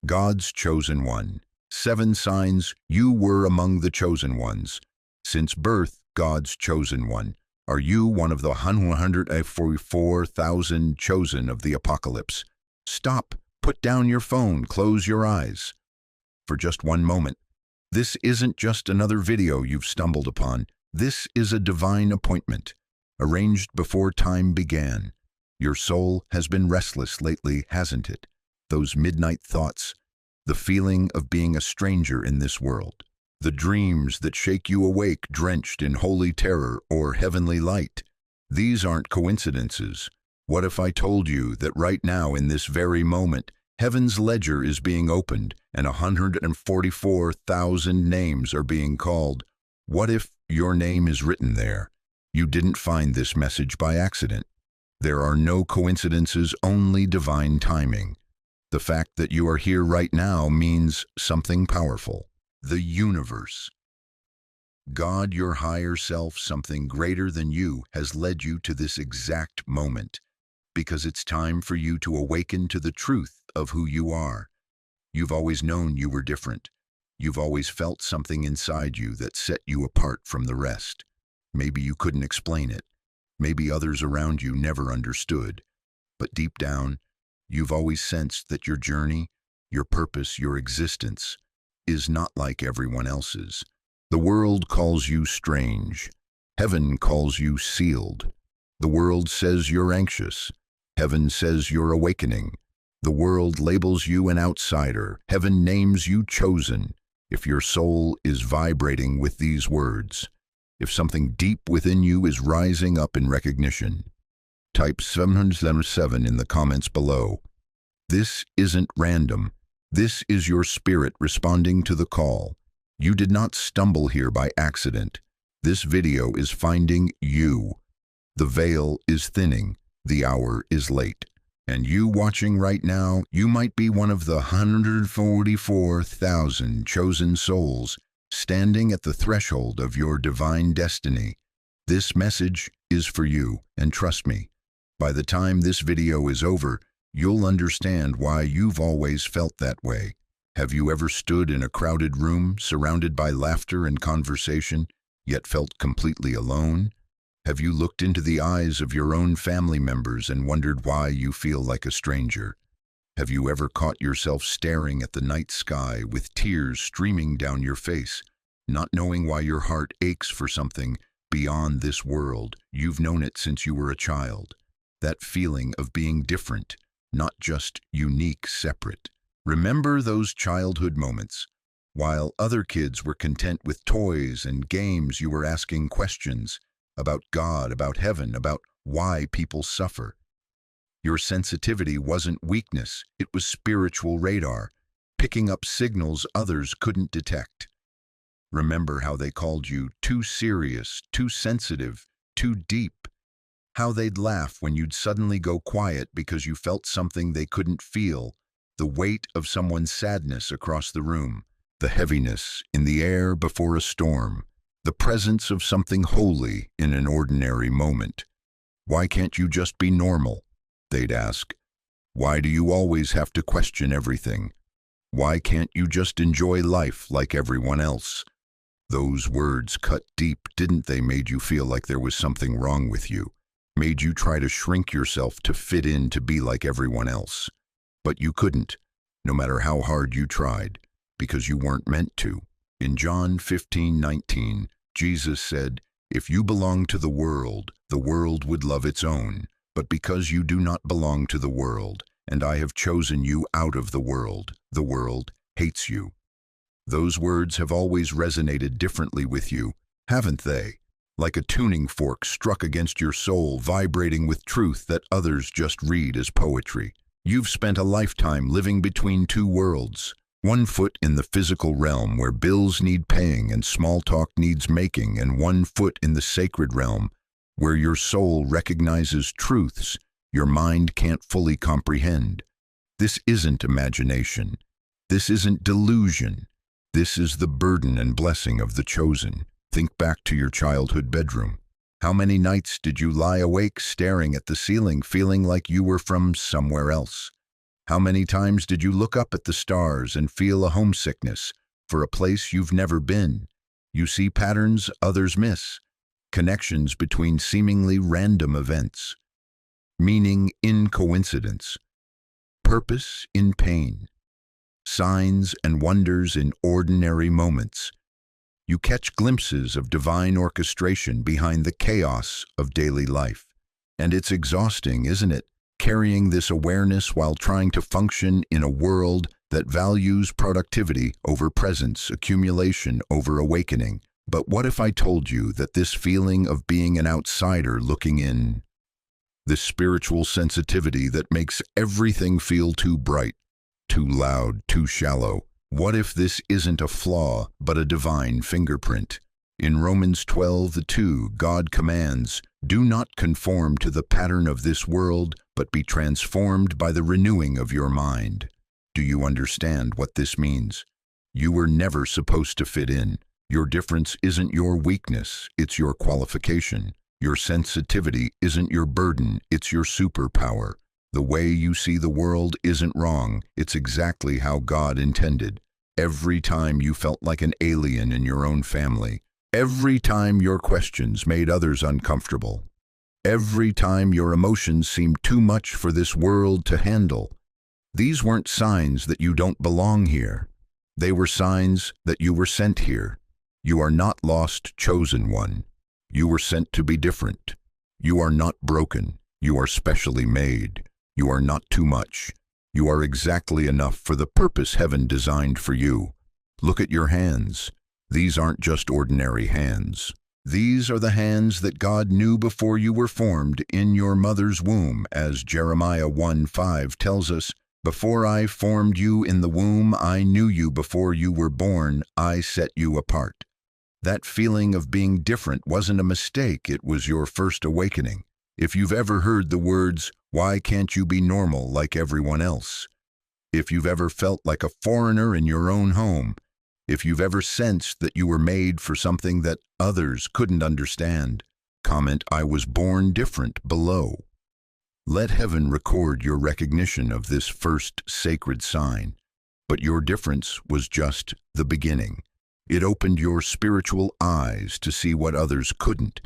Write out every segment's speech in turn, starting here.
God's chosen one. 7 signs you were among the chosen ones. Since birth, God's chosen one. Are you one of the 144,000 chosen of the apocalypse? Stop, put down your phone, close your eyes. For just one moment. This isn't just another video you've stumbled upon. This is a divine appointment, arranged before time began. Your soul has been restless lately, hasn't it? Those midnight thoughts, the feeling of being a stranger in this world, the dreams that shake you awake drenched in holy terror or heavenly light. These aren't coincidences. What if I told you that right now in this very moment, heaven's ledger is being opened and 144,000 names are being called? What if your name is written there? You didn't find this message by accident. There are no coincidences, only divine timing. The fact that you are here right now means something powerful. The universe. God, your higher self, something greater than you, has led you to this exact moment, because it's time for you to awaken to the truth of who you are. You've always known you were different. You've always felt something inside you that set you apart from the rest. Maybe you couldn't explain it. Maybe others around you never understood. But deep down, you've always sensed that your journey, your purpose, your existence is not like everyone else's. The world calls you strange. Heaven calls you sealed. The world says you're anxious. Heaven says you're awakening. The world labels you an outsider. Heaven names you chosen. If your soul is vibrating with these words, if something deep within you is rising up in recognition, type 707 in the comments below. This isn't random. This is your spirit responding to the call. You did not stumble here by accident. This video is finding you. The veil is thinning. The hour is late. And you watching right now, you might be one of the 144,000 chosen souls standing at the threshold of your divine destiny. This message is for you, and trust me, by the time this video is over, you'll understand why you've always felt that way. Have you ever stood in a crowded room, surrounded by laughter and conversation, yet felt completely alone? Have you looked into the eyes of your own family members and wondered why you feel like a stranger? Have you ever caught yourself staring at the night sky with tears streaming down your face, not knowing why your heart aches for something beyond this world? You've known it since you were a child. That feeling of being different, not just unique, separate. Remember those childhood moments? While other kids were content with toys and games, you were asking questions about God, about heaven, about why people suffer. Your sensitivity wasn't weakness, it was spiritual radar, picking up signals others couldn't detect. Remember how they called you too serious, too sensitive, too deep. How they'd laugh when you'd suddenly go quiet because you felt something they couldn't feel, the weight of someone's sadness across the room, the heaviness in the air before a storm, the presence of something holy in an ordinary moment. Why can't you just be normal? They'd ask. Why do you always have to question everything? Why can't you just enjoy life like everyone else? Those words cut deep, didn't they? Made you feel like there was something wrong with you. Made you try to shrink yourself to fit in, to be like everyone else. But you couldn't, no matter how hard you tried, because you weren't meant to. In John 15:19, Jesus said, "If you belong to the world would love its own. But because you do not belong to the world, and I have chosen you out of the world hates you." Those words have always resonated differently with you, haven't they? Like a tuning fork struck against your soul, vibrating with truth that others just read as poetry. You've spent a lifetime living between two worlds. One foot in the physical realm where bills need paying and small talk needs making, and one foot in the sacred realm where your soul recognizes truths your mind can't fully comprehend. This isn't imagination. This isn't delusion. This is the burden and blessing of the chosen. Think back to your childhood bedroom. How many nights did you lie awake staring at the ceiling, feeling like you were from somewhere else? How many times did you look up at the stars and feel a homesickness for a place you've never been? You see patterns others miss, connections between seemingly random events, meaning in coincidence, purpose in pain, signs and wonders in ordinary moments. You catch glimpses of divine orchestration behind the chaos of daily life. And it's exhausting, isn't it? Carrying this awareness while trying to function in a world that values productivity over presence, accumulation over awakening. But what if I told you that this feeling of being an outsider looking in, this spiritual sensitivity that makes everything feel too bright, too loud, too shallow, what if this isn't a flaw but a divine fingerprint? In Romans 12:2, God commands, "Do not conform to the pattern of this world, but be transformed by the renewing of your mind." Do you understand what this means? You were never supposed to fit in. Your difference isn't your weakness, it's your qualification. Your sensitivity isn't your burden, it's your superpower. The way you see the world isn't wrong, it's exactly how God intended. Every time you felt like an alien in your own family, every time your questions made others uncomfortable, every time your emotions seemed too much for this world to handle, these weren't signs that you don't belong here. They were signs that you were sent here. You are not lost, chosen one. You were sent to be different. You are not broken. You are specially made. You are not too much. You are exactly enough for the purpose heaven designed for you. Look at your hands. These aren't just ordinary hands. These are the hands that God knew before you were formed in your mother's womb, as Jeremiah 1:5 tells us, "Before I formed you in the womb, I knew you. Before you were born, I set you apart." That feeling of being different wasn't a mistake, it was your first awakening. If you've ever heard the words, "Why can't you be normal like everyone else?" If you've ever felt like a foreigner in your own home, if you've ever sensed that you were made for something that others couldn't understand, comment "I was born different" below. Let heaven record your recognition of this first sacred sign. But your difference was just the beginning. It opened your spiritual eyes to see what others couldn't,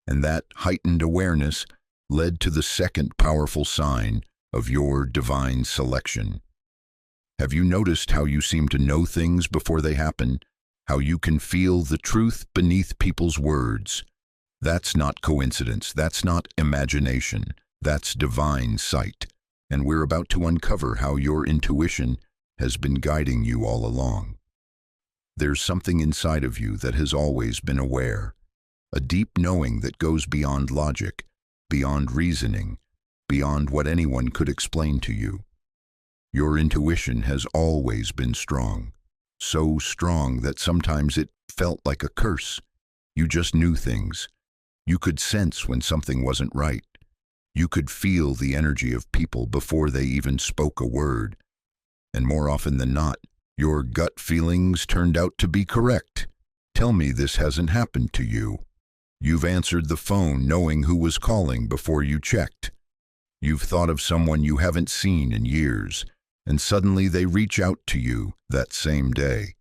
and that heightened awareness led to the second powerful sign of your divine selection. Have you noticed how you seem to know things before they happen? How you can feel the truth beneath people's words? That's not coincidence. That's not imagination. That's divine sight. And we're about to uncover how your intuition has been guiding you all along. There's something inside of you that has always been aware, a deep knowing that goes beyond logic, beyond reasoning, beyond what anyone could explain to you. Your intuition has always been strong, so strong that sometimes it felt like a curse. You just knew things. You could sense when something wasn't right. You could feel the energy of people before they even spoke a word. And more often than not, your gut feelings turned out to be correct. Tell me this hasn't happened to you. You've answered the phone knowing who was calling before you checked. You've thought of someone you haven't seen in years, and suddenly they reach out to you that same day.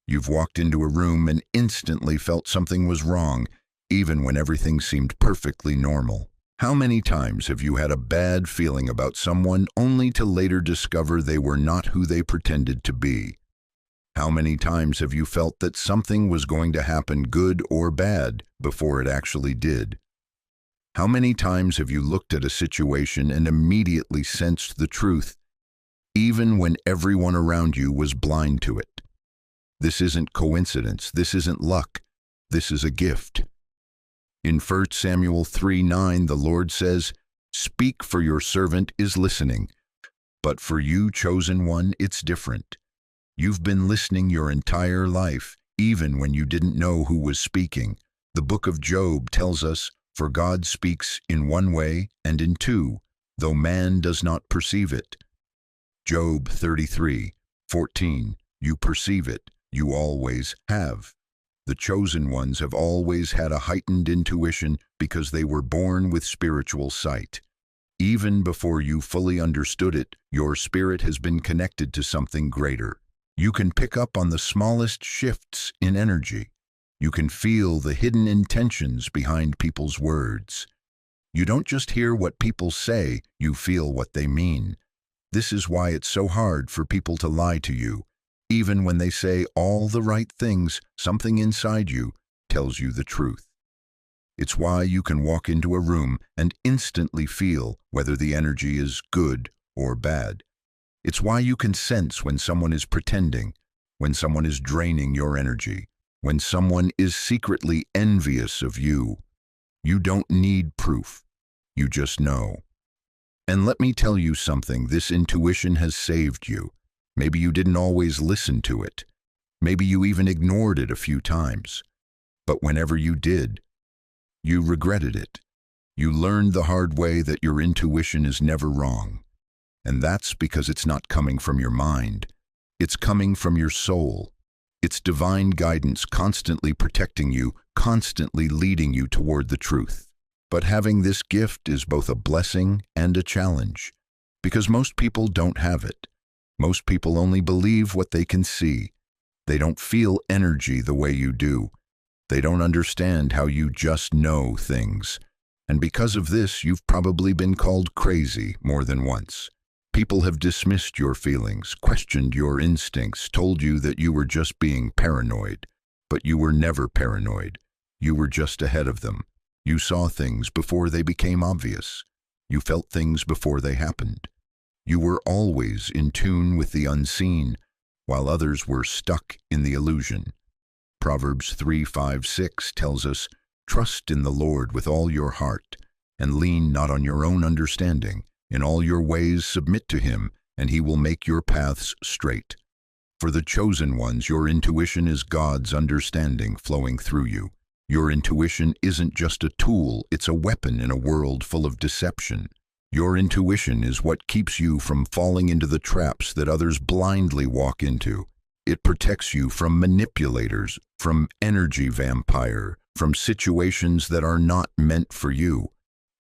You've walked into a room and instantly felt something was wrong, even when everything seemed perfectly normal. How many times have you had a bad feeling about someone only to later discover they were not who they pretended to be? How many times have you felt that something was going to happen, good or bad, before it actually did? How many times have you looked at a situation and immediately sensed the truth, even when everyone around you was blind to it? This isn't coincidence. This isn't luck. This is a gift. In 1 Samuel 3:9, the Lord says, "Speak, for your servant is listening." But for you, chosen one, it's different. You've been listening your entire life, even when you didn't know who was speaking. The book of Job tells us, "For God speaks in one way and in two, though man does not perceive it." Job 33:14, you perceive it, you always have. The chosen ones have always had a heightened intuition because they were born with spiritual sight. Even before you fully understood it, your spirit has been connected to something greater. You can pick up on the smallest shifts in energy. You can feel the hidden intentions behind people's words. You don't just hear what people say, you feel what they mean. This is why it's so hard for people to lie to you. Even when they say all the right things, something inside you tells you the truth. It's why you can walk into a room and instantly feel whether the energy is good or bad. It's why you can sense when someone is pretending, when someone is draining your energy, when someone is secretly envious of you. You don't need proof. You just know. And let me tell you something, this intuition has saved you. Maybe you didn't always listen to it. Maybe you even ignored it a few times. But whenever you did, you regretted it. You learned the hard way that your intuition is never wrong. And that's because it's not coming from your mind. It's coming from your soul. It's divine guidance constantly protecting you, constantly leading you toward the truth. But having this gift is both a blessing and a challenge, because most people don't have it. Most people only believe what they can see. They don't feel energy the way you do. They don't understand how you just know things. And because of this, you've probably been called crazy more than once. People have dismissed your feelings, questioned your instincts, told you that you were just being paranoid. But you were never paranoid. You were just ahead of them. You saw things before they became obvious. You felt things before they happened. You were always in tune with the unseen, while others were stuck in the illusion. Proverbs 3:5-6 tells us, "Trust in the Lord with all your heart, and lean not on your own understanding. In all your ways submit to him, and he will make your paths straight." For the chosen ones, your intuition is God's understanding flowing through you. Your intuition isn't just a tool, it's a weapon in a world full of deception. Your intuition is what keeps you from falling into the traps that others blindly walk into. It protects you from manipulators, from energy vampire, from situations that are not meant for you.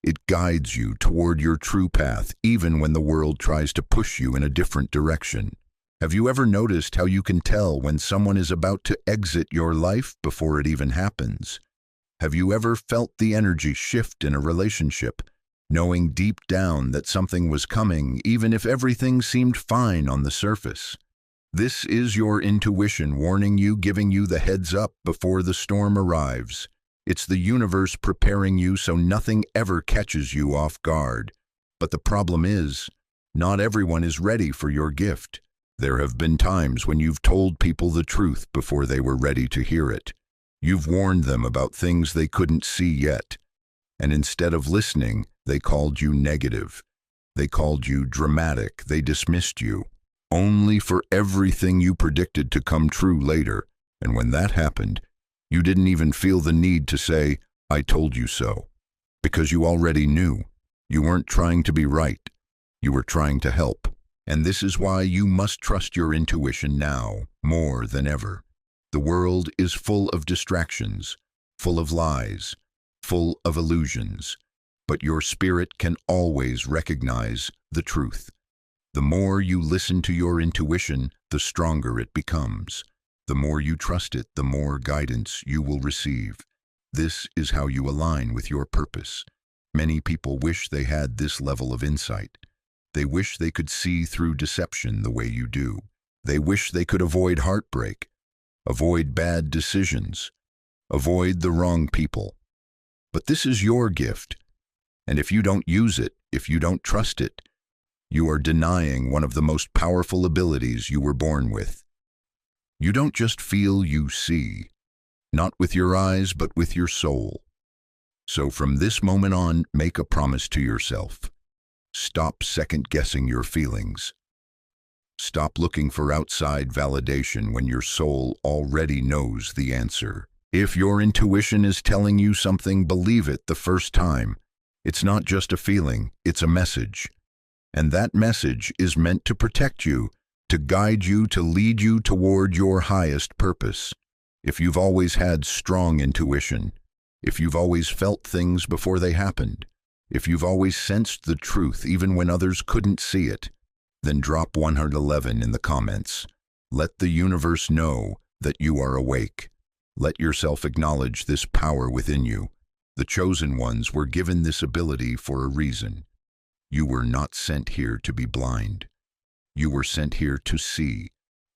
It guides you toward your true path, even when the world tries to push you in a different direction. Have you ever noticed how you can tell when someone is about to exit your life before it even happens? Have you ever felt the energy shift in a relationship, knowing deep down that something was coming, even if everything seemed fine on the surface? This is your intuition warning you, giving you the heads up before the storm arrives. It's the universe preparing you so nothing ever catches you off guard. But the problem is, not everyone is ready for your gift. There have been times when you've told people the truth before they were ready to hear it. You've warned them about things they couldn't see yet. And instead of listening, they called you negative. They called you dramatic. They dismissed you, only for everything you predicted to come true later. And when that happened, you didn't even feel the need to say, "I told you so," because you already knew. You weren't trying to be right. You were trying to help. And this is why you must trust your intuition now, more than ever. The world is full of distractions, full of lies, full of illusions. But your spirit can always recognize the truth. The more you listen to your intuition, the stronger it becomes. The more you trust it, the more guidance you will receive. This is how you align with your purpose. Many people wish they had this level of insight. They wish they could see through deception the way you do. They wish they could avoid heartbreak, avoid bad decisions, avoid the wrong people. But this is your gift. And if you don't use it, if you don't trust it, you are denying one of the most powerful abilities you were born with. You don't just feel, you see. Not with your eyes, but with your soul. So from this moment on, make a promise to yourself. Stop second-guessing your feelings. Stop looking for outside validation when your soul already knows the answer. If your intuition is telling you something, believe it the first time. It's not just a feeling, it's a message. And that message is meant to protect you, to guide you, to lead you toward your highest purpose. If you've always had strong intuition, if you've always felt things before they happened, If you've always sensed the truth even when others couldn't see it, then drop 111 in the comments. Let the universe know that you are awake. Let yourself acknowledge this power within you. The chosen ones were given this ability for a reason. You were not sent here to be blind. You were sent here to see,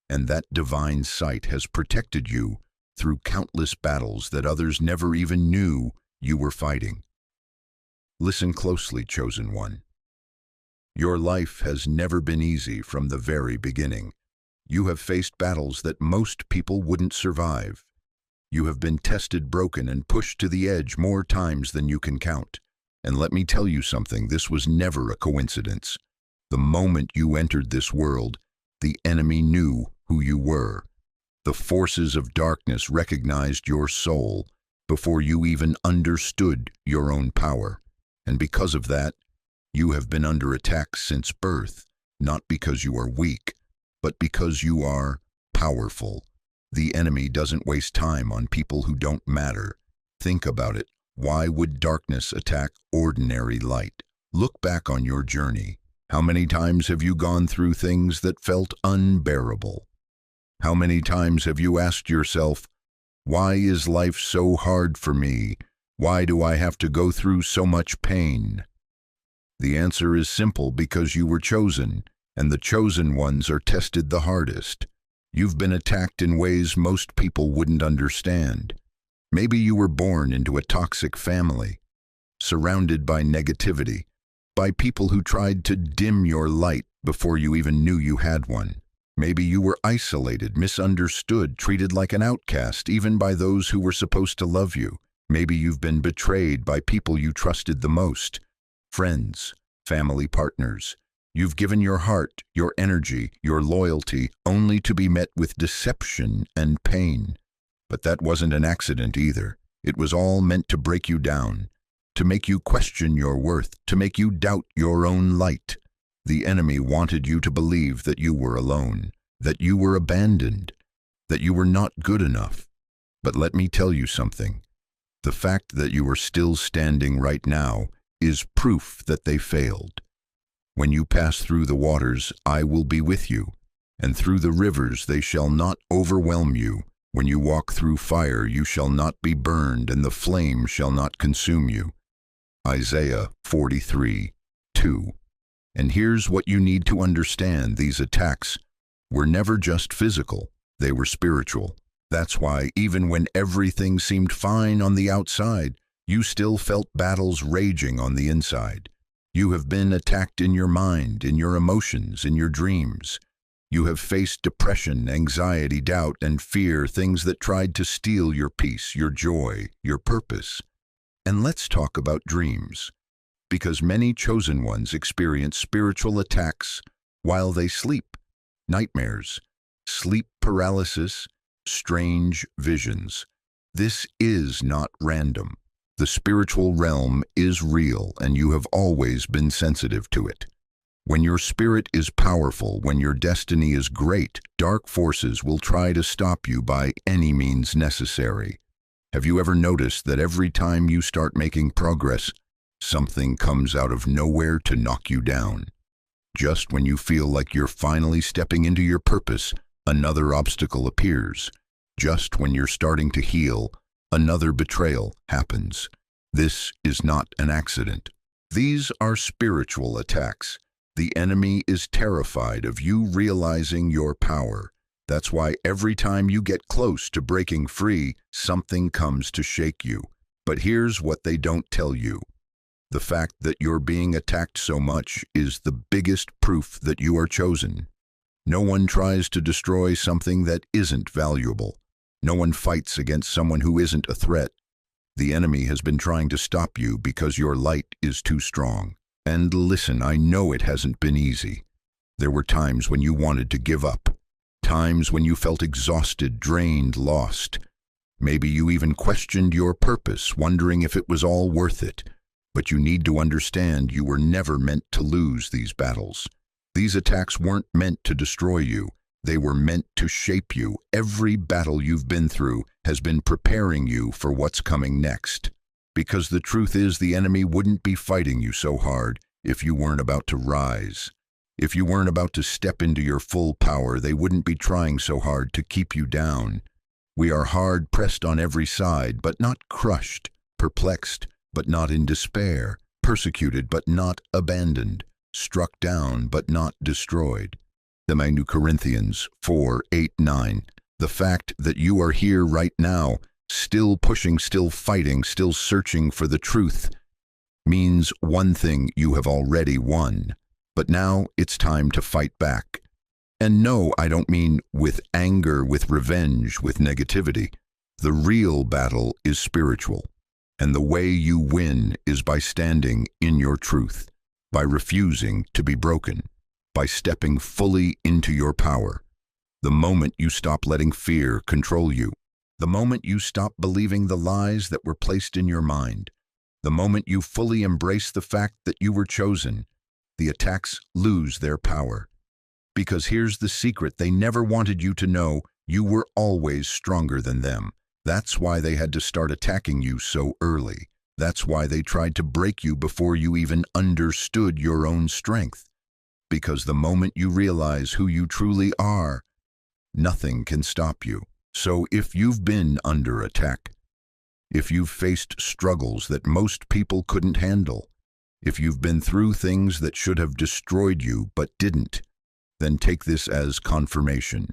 and that divine sight has protected you through countless battles that others never even knew you were fighting. Listen closely, chosen one. Your life has never been easy from the very beginning. You have faced battles that most people wouldn't survive. You have been tested, broken, and pushed to the edge more times than you can count. And let me tell you something, this was never a coincidence. The moment you entered this world, the enemy knew who you were. The forces of darkness recognized your soul before you even understood your own power. And because of that, you have been under attack since birth, not because you are weak, but because you are powerful. The enemy doesn't waste time on people who don't matter. Think about it. Why would darkness attack ordinary light? Look back on your journey. How many times have you gone through things that felt unbearable? How many times have you asked yourself, why is life so hard for me? Why do I have to go through so much pain? The answer is simple: because you were chosen, and the chosen ones are tested the hardest. You've been attacked in ways most people wouldn't understand. Maybe you were born into a toxic family, surrounded by negativity, by people who tried to dim your light before you even knew you had one. Maybe you were isolated, misunderstood, treated like an outcast, even by those who were supposed to love you. Maybe you've been betrayed by people you trusted the most, friends, family partners. You've given your heart, your energy, your loyalty, only to be met with deception and pain. But that wasn't an accident either. It was all meant to break you down, to make you question your worth, to make you doubt your own light. The enemy wanted you to believe that you were alone, that you were abandoned, that you were not good enough. But let me tell you something. The fact that you are still standing right now is proof that they failed. When you pass through the waters, I will be with you, and through the rivers they shall not overwhelm you. When you walk through fire, you shall not be burned, and the flame shall not consume you. Isaiah 43:2. And here's what you need to understand. These attacks were never just physical, they were spiritual. That's why, even when everything seemed fine on the outside, you still felt battles raging on the inside. You have been attacked in your mind, in your emotions, in your dreams. You have faced depression, anxiety, doubt, and fear, things that tried to steal your peace, your joy, your purpose. And let's talk about dreams, because many chosen ones experience spiritual attacks while they sleep. Nightmares, sleep paralysis, strange visions. This is not random. The spiritual realm is real, and you have always been sensitive to it. When your spirit is powerful, when your destiny is great, dark forces will try to stop you by any means necessary. Have you ever noticed that every time you start making progress, something comes out of nowhere to knock you down? Just when you feel like you're finally stepping into your purpose, another obstacle appears. Just when you're starting to heal, another betrayal happens. This is not an accident. These are spiritual attacks. The enemy is terrified of you realizing your power. That's why every time you get close to breaking free, something comes to shake you. But here's what they don't tell you. The fact that you're being attacked so much is the biggest proof that you are chosen. No one tries to destroy something that isn't valuable. No one fights against someone who isn't a threat. The enemy has been trying to stop you because your light is too strong. And listen, I know it hasn't been easy. There were times when you wanted to give up. Times when you felt exhausted, drained, lost. Maybe you even questioned your purpose, wondering if it was all worth it. But you need to understand you were never meant to lose these battles. These attacks weren't meant to destroy you. They were meant to shape you. Every battle you've been through has been preparing you for what's coming next. Because the truth is, the enemy wouldn't be fighting you so hard if you weren't about to rise. If you weren't about to step into your full power, they wouldn't be trying so hard to keep you down. We are hard pressed on every side, but not crushed, perplexed, but not in despair, persecuted, but not abandoned, struck down, but not destroyed. The 2 Corinthians 4:8-9. The fact that you are here right now, still pushing, still fighting, still searching for the truth, means one thing: you have already won. But now it's time to fight back. And no, I don't mean with anger, with revenge, with negativity. The real battle is spiritual. And the way you win is by standing in your truth, by refusing to be broken, by stepping fully into your power. The moment you stop letting fear control you, the moment you stop believing the lies that were placed in your mind, the moment you fully embrace the fact that you were chosen, the attacks lose their power. Because here's the secret: they never wanted you to know you were always stronger than them. That's why they had to start attacking you so early. That's why they tried to break you before you even understood your own strength. Because the moment you realize who you truly are, nothing can stop you. So if you've been under attack, if you've faced struggles that most people couldn't handle, if you've been through things that should have destroyed you but didn't, then take this as confirmation.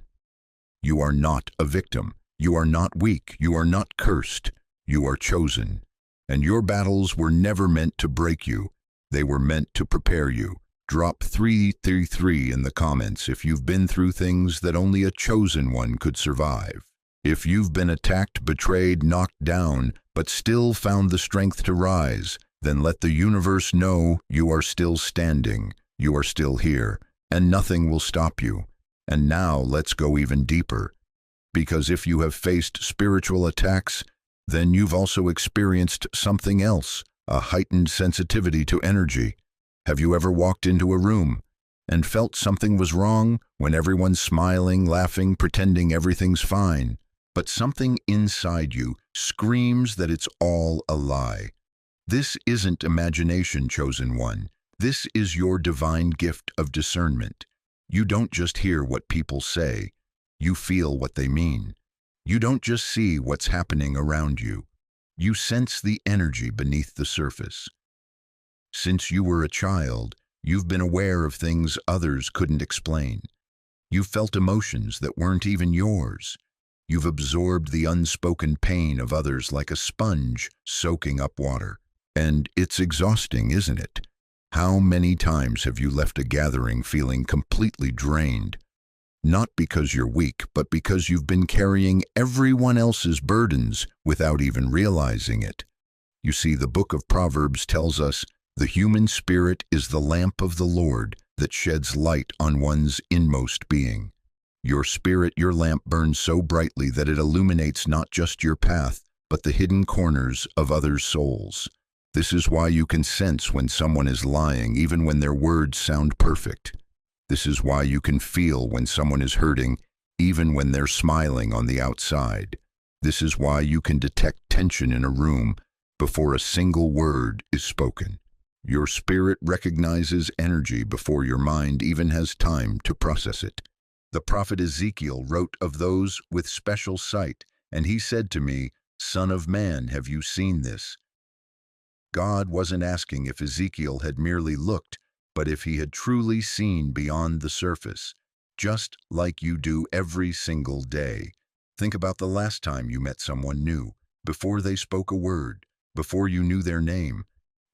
You are not a victim. You are not weak. You are not cursed. You are chosen. And your battles were never meant to break you. They were meant to prepare you. Drop 333 in the comments if you've been through things that only a chosen one could survive. If you've been attacked, betrayed, knocked down, but still found the strength to rise, then let the universe know you are still standing. You are still here, and nothing will stop you. And now let's go even deeper. Because if you have faced spiritual attacks, then you've also experienced something else, a heightened sensitivity to energy. Have you ever walked into a room and felt something was wrong when everyone's smiling, laughing, pretending everything's fine, but something inside you screams that it's all a lie? This isn't imagination, chosen one. This is your divine gift of discernment. You don't just hear what people say, you feel what they mean. You don't just see what's happening around you. You sense the energy beneath the surface. Since you were a child, you've been aware of things others couldn't explain. You've felt emotions that weren't even yours. You've absorbed the unspoken pain of others like a sponge soaking up water. And it's exhausting, isn't it? How many times have you left a gathering feeling completely drained? Not because you're weak, but because you've been carrying everyone else's burdens without even realizing it. You see, the book of Proverbs tells us, the human spirit is the lamp of the Lord that sheds light on one's inmost being. Your spirit, your lamp, burns so brightly that it illuminates not just your path, but the hidden corners of others' souls. This is why you can sense when someone is lying, even when their words sound perfect. This is why you can feel when someone is hurting, even when they're smiling on the outside. This is why you can detect tension in a room before a single word is spoken. Your spirit recognizes energy before your mind even has time to process it. The prophet Ezekiel wrote of those with special sight, and he said to me, "Son of man, have you seen this?" God wasn't asking if Ezekiel had merely looked, but if he had truly seen beyond the surface, just like you do every single day. Think about the last time you met someone new. Before they spoke a word, before you knew their name,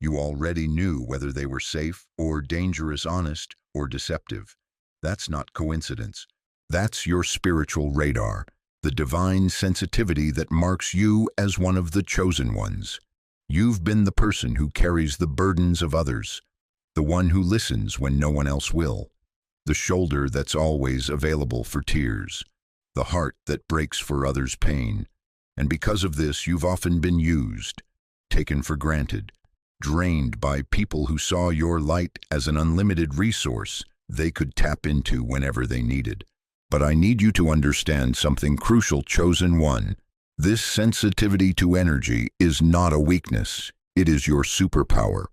you already knew whether they were safe or dangerous, honest or deceptive. That's not coincidence. That's your spiritual radar, the divine sensitivity that marks you as one of the chosen ones. You've been the person who carries the burdens of others, the one who listens when no one else will, the shoulder that's always available for tears, the heart that breaks for others' pain. And because of this, you've often been used, taken for granted, drained by people who saw your light as an unlimited resource they could tap into whenever they needed. But I need you to understand something crucial, chosen one. This sensitivity to energy is not a weakness. It is your superpower.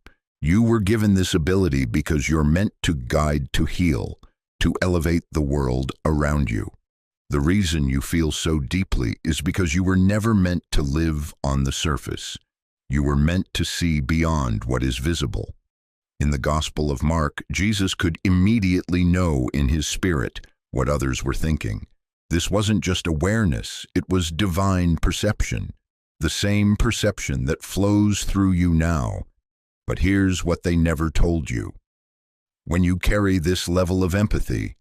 You were given this ability because you're meant to guide, to heal, to elevate the world around you. The reason you feel so deeply is because you were never meant to live on the surface. You were meant to see beyond what is visible. In the Gospel of Mark, Jesus could immediately know in his spirit what others were thinking. This wasn't just awareness, it was divine perception, the same perception that flows through you now. But here's what they never told you. When you carry this level of empathy,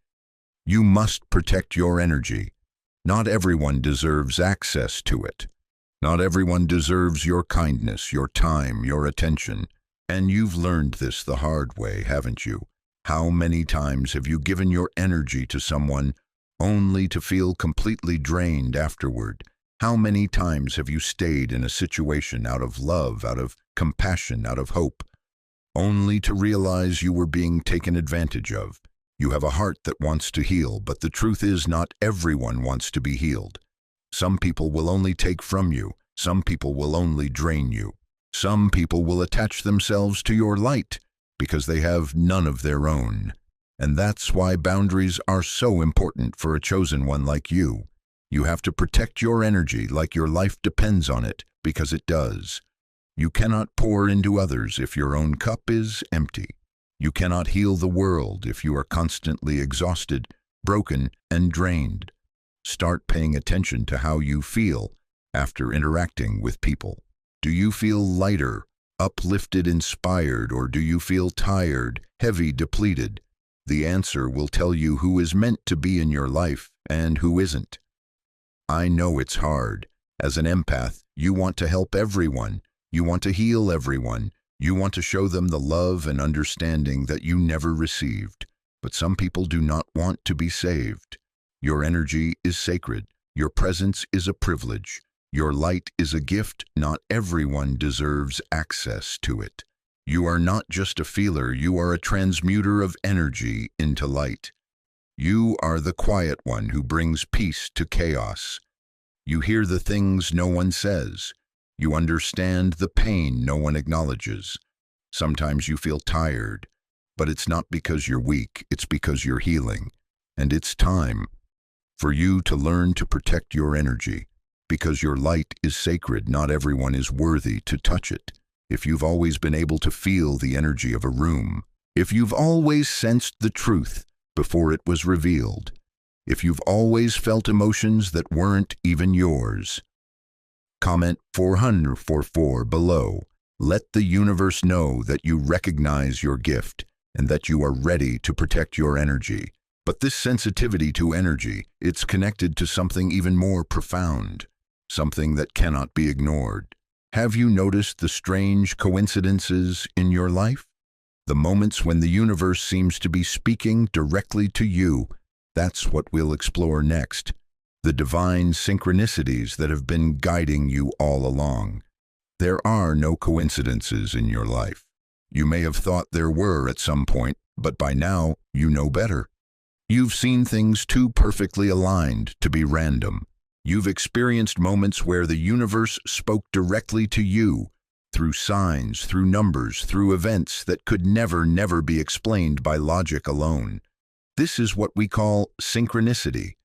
you must protect your energy. Not everyone deserves access to it. Not everyone deserves your kindness, your time, your attention. And you've learned this the hard way, haven't you? How many times have you given your energy to someone only to feel completely drained afterward? How many times have you stayed in a situation out of love, out of compassion, out of hope, only to realize you were being taken advantage of? You have a heart that wants to heal, but the truth is not everyone wants to be healed. Some people will only take from you. Some people will only drain you. Some people will attach themselves to your light because they have none of their own. And that's why boundaries are so important for a chosen one like you. You have to protect your energy like your life depends on it, because it does. You cannot pour into others if your own cup is empty. You cannot heal the world if you are constantly exhausted, broken, and drained. Start paying attention to how you feel after interacting with people. Do you feel lighter, uplifted, inspired, or do you feel tired, heavy, depleted? The answer will tell you who is meant to be in your life and who isn't. I know it's hard. As an empath, you want to help everyone. You want to heal everyone. You want to show them the love and understanding that you never received. But some people do not want to be saved. Your energy is sacred. Your presence is a privilege. Your light is a gift. Not everyone deserves access to it. You are not just a feeler, you are a transmuter of energy into light. You are the quiet one who brings peace to chaos. You hear the things no one says. You understand the pain no one acknowledges. Sometimes you feel tired, but it's not because you're weak, it's because you're healing. And it's time for you to learn to protect your energy. Because your light is sacred, not everyone is worthy to touch it. If you've always been able to feel the energy of a room, if you've always sensed the truth before it was revealed, if you've always felt emotions that weren't even yours, comment 444 below. Let the universe know that you recognize your gift and that you are ready to protect your energy. But this sensitivity to energy, it's connected to something even more profound, something that cannot be ignored. Have you noticed the strange coincidences in your life? The moments when the universe seems to be speaking directly to you. That's what we'll explore next. The divine synchronicities that have been guiding you all along. There are no coincidences in your life. You may have thought there were at some point, but by now you know better. You've seen things too perfectly aligned to be random. You've experienced moments where the universe spoke directly to you, through signs, through numbers, through events that could never be explained by logic alone. This is what we call synchronicity.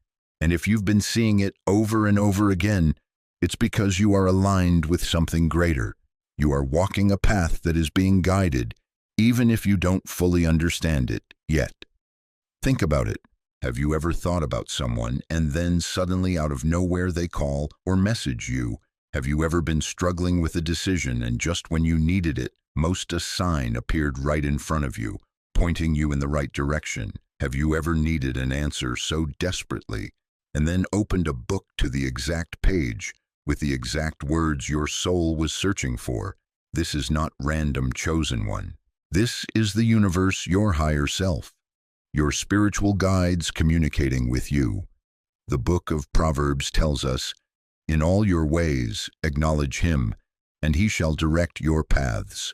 And if you've been seeing it over and over again, it's because you are aligned with something greater. You are walking a path that is being guided, even if you don't fully understand it yet. Think about it. Have you ever thought about someone and then suddenly out of nowhere they call or message you? Have you ever been struggling with a decision and just when you needed it, most a sign appeared right in front of you, pointing you in the right direction? Have you ever needed an answer so desperately and then opened a book to the exact page with the exact words your soul was searching for? This is not random chosen one. This is the universe, your higher self. Your spiritual guides communicating with you. The book of Proverbs tells us, "In all your ways acknowledge him, and he shall direct your paths."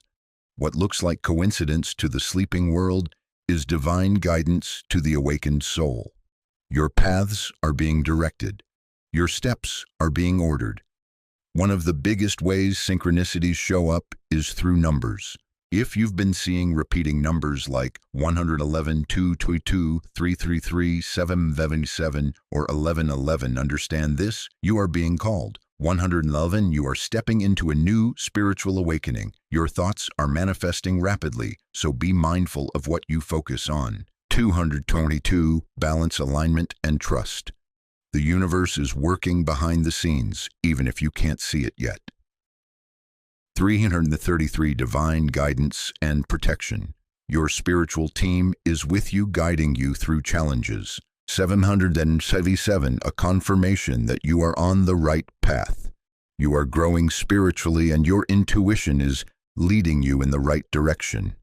What looks like coincidence to the sleeping world is divine guidance to the awakened soul. Your paths are being directed. Your steps are being ordered. One of the biggest ways synchronicities show up is through numbers. If you've been seeing repeating numbers like 111, 222, 333, 777, or 1111, understand this: you are being called. 111, you are stepping into a new spiritual awakening. Your thoughts are manifesting rapidly, so be mindful of what you focus on. 222, balance, alignment, and trust. The universe is working behind the scenes, even if you can't see it yet. 333, divine guidance and protection. Your spiritual team is with you, guiding you through challenges. 777, a confirmation that you are on the right path. You are growing spiritually and your intuition is leading you in the right direction.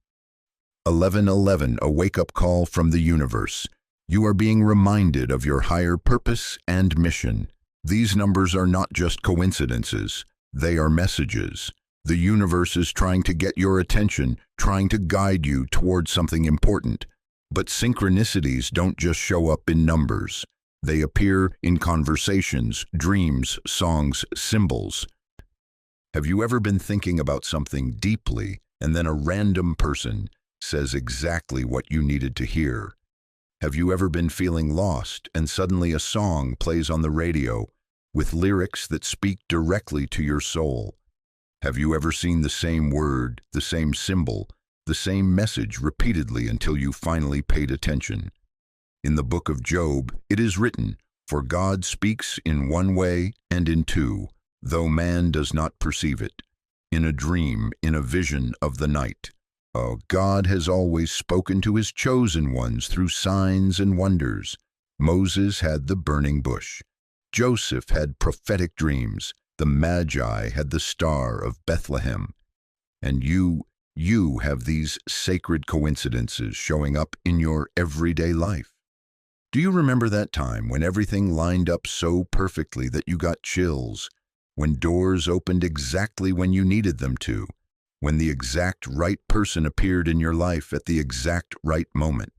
1111, a wake-up call from the universe. You are being reminded of your higher purpose and mission. These numbers are not just coincidences, they are messages. The universe is trying to get your attention, trying to guide you towards something important. But synchronicities don't just show up in numbers. They appear in conversations, dreams, songs, symbols. Have you ever been thinking about something deeply, and then a random person says exactly what you needed to hear? Have you ever been feeling lost, and suddenly a song plays on the radio with lyrics that speak directly to your soul? Have you ever seen the same word, the same symbol, the same message repeatedly until you finally paid attention? In the book of Job, it is written, "For God speaks in one way and in two, though man does not perceive it. In a dream, in a vision of the night." Oh, God has always spoken to his chosen ones through signs and wonders. Moses had the burning bush. Joseph had prophetic dreams. The Magi had the star of Bethlehem. And you have these sacred coincidences showing up in your everyday life. Do you remember that time when everything lined up so perfectly that you got chills? When doors opened exactly when you needed them to? When the exact right person appeared in your life at the exact right moment?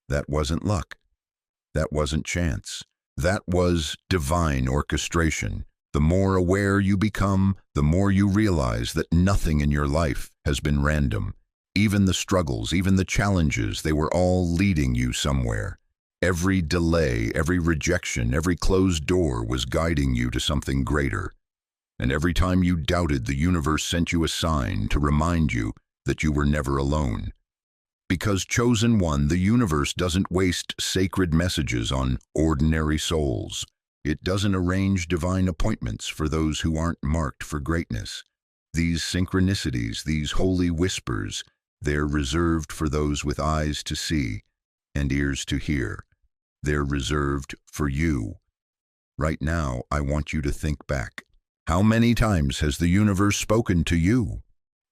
That wasn't luck. That wasn't chance. That was divine orchestration. The more aware you become, the more you realize that nothing in your life has been random. Even the struggles, even the challenges, they were all leading you somewhere. Every delay, every rejection, every closed door was guiding you to something greater. And every time you doubted, the universe sent you a sign to remind you that you were never alone. Because chosen one, the universe doesn't waste sacred messages on ordinary souls. It doesn't arrange divine appointments for those who aren't marked for greatness. These synchronicities, these holy whispers, they're reserved for those with eyes to see and ears to hear. They're reserved for you. Right now, I want you to think back. How many times has the universe spoken to you?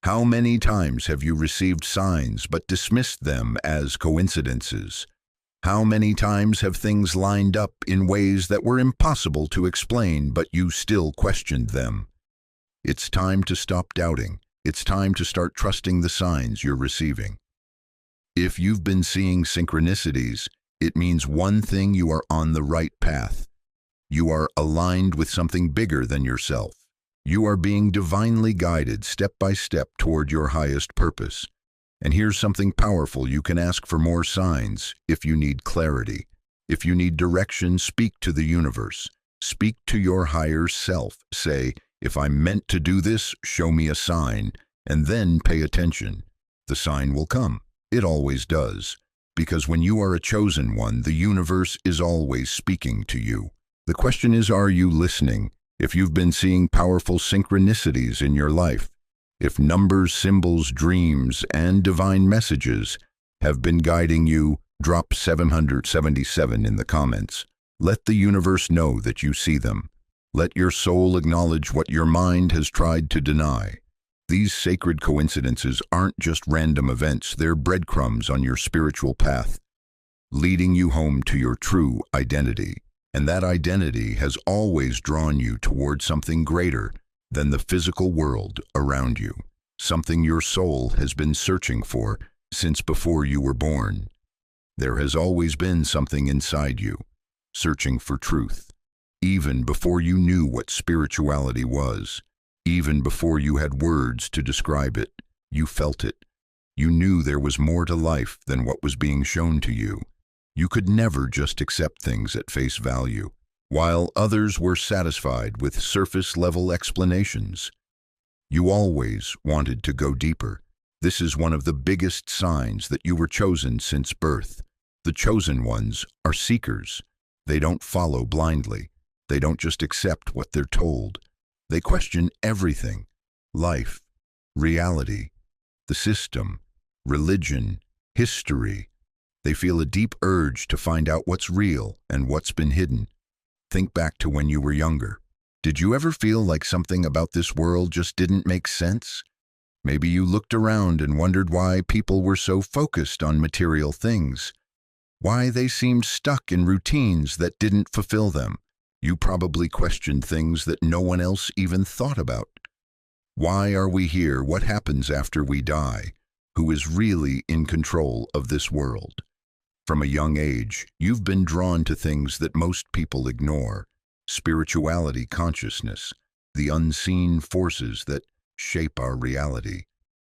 How many times have you received signs but dismissed them as coincidences? How many times have things lined up in ways that were impossible to explain, but you still questioned them? It's time to stop doubting. It's time to start trusting the signs you're receiving. If you've been seeing synchronicities, it means one thing: you are on the right path. You are aligned with something bigger than yourself. You are being divinely guided step by step toward your highest purpose. And here's something powerful: you can ask for more signs if you need clarity. If you need direction, speak to the universe. Speak to your higher self. Say, "If I'm meant to do this, show me a sign," and then pay attention. The sign will come. It always does. Because when you are a chosen one, the universe is always speaking to you. The question is, are you listening? If you've been seeing powerful synchronicities in your life, if numbers, symbols, dreams, and divine messages have been guiding you, drop 777 in the comments. Let the universe know that you see them. Let your soul acknowledge what your mind has tried to deny. These sacred coincidences aren't just random events, they're breadcrumbs on your spiritual path, leading you home to your true identity. And that identity has always drawn you toward something greater than the physical world around you, something your soul has been searching for since before you were born. There has always been something inside you, searching for truth. even before you knew what spirituality was, even before you had words to describe it. You felt it. You knew there was more to life than what was being shown to you. You could never just accept things at face value, while others were satisfied with surface-level explanations. You always wanted to go deeper. This is one of the biggest signs that you were chosen since birth. The chosen ones are seekers. They don't follow blindly. They don't just accept what they're told. They question everything: life, reality, the system, religion, history. They feel a deep urge to find out what's real and what's been hidden. Think back to when you were younger. Did you ever feel like something about this world just didn't make sense? Maybe you looked around and wondered why people were so focused on material things, why they seemed stuck in routines that didn't fulfill them. You probably questioned things that no one else even thought about. Why are we here? What happens after we die? Who is really in control of this world? From a young age, you've been drawn to things that most people ignore: spirituality, consciousness, the unseen forces that shape our reality.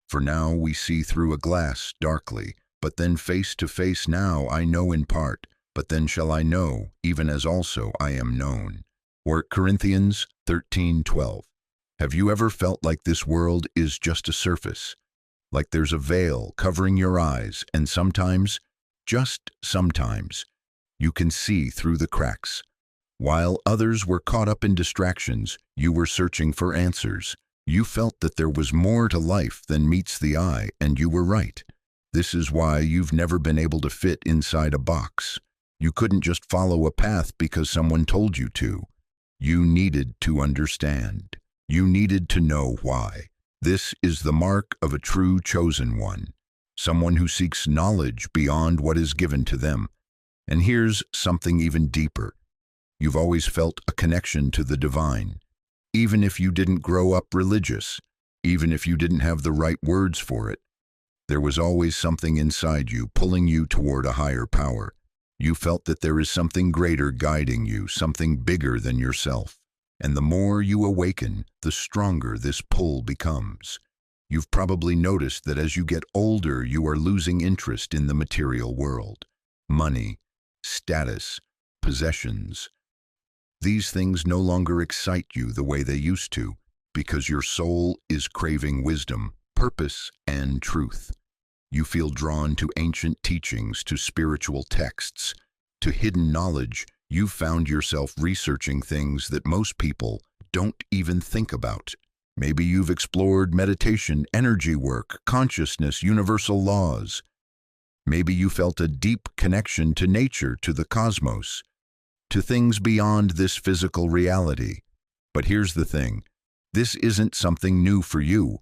For now we see through a glass darkly, but then face to face. Now I know in part, but then shall I know, even as also I am known. Or Corinthians 13:12. Have you ever felt like this world is just a surface? Like there's a veil covering your eyes, and sometimes, just sometimes, you can see through the cracks. While others were caught up in distractions, you were searching for answers. You felt that there was more to life than meets the eye, and you were right. This is why you've never been able to fit inside a box. You couldn't just follow a path because someone told you to. You needed to understand. You needed to know why. This is the mark of a true chosen one, someone who seeks knowledge beyond what is given to them. And here's something even deeper. You've always felt a connection to the divine. Even if you didn't grow up religious, even if you didn't have the right words for it, there was always something inside you pulling you toward a higher power. You felt that there is something greater guiding you, something bigger than yourself. And the more you awaken, the stronger this pull becomes. You've probably noticed that as you get older, you are losing interest in the material world. Money, status, possessions. These things no longer excite you the way they used to, because your soul is craving wisdom, purpose, and truth. You feel drawn to ancient teachings, to spiritual texts, to hidden knowledge. You've found yourself researching things that most people don't even think about. Maybe you've explored meditation, energy work, consciousness, universal laws. Maybe you felt a deep connection to nature, to the cosmos, to things beyond this physical reality. But here's the thing. This isn't something new for you.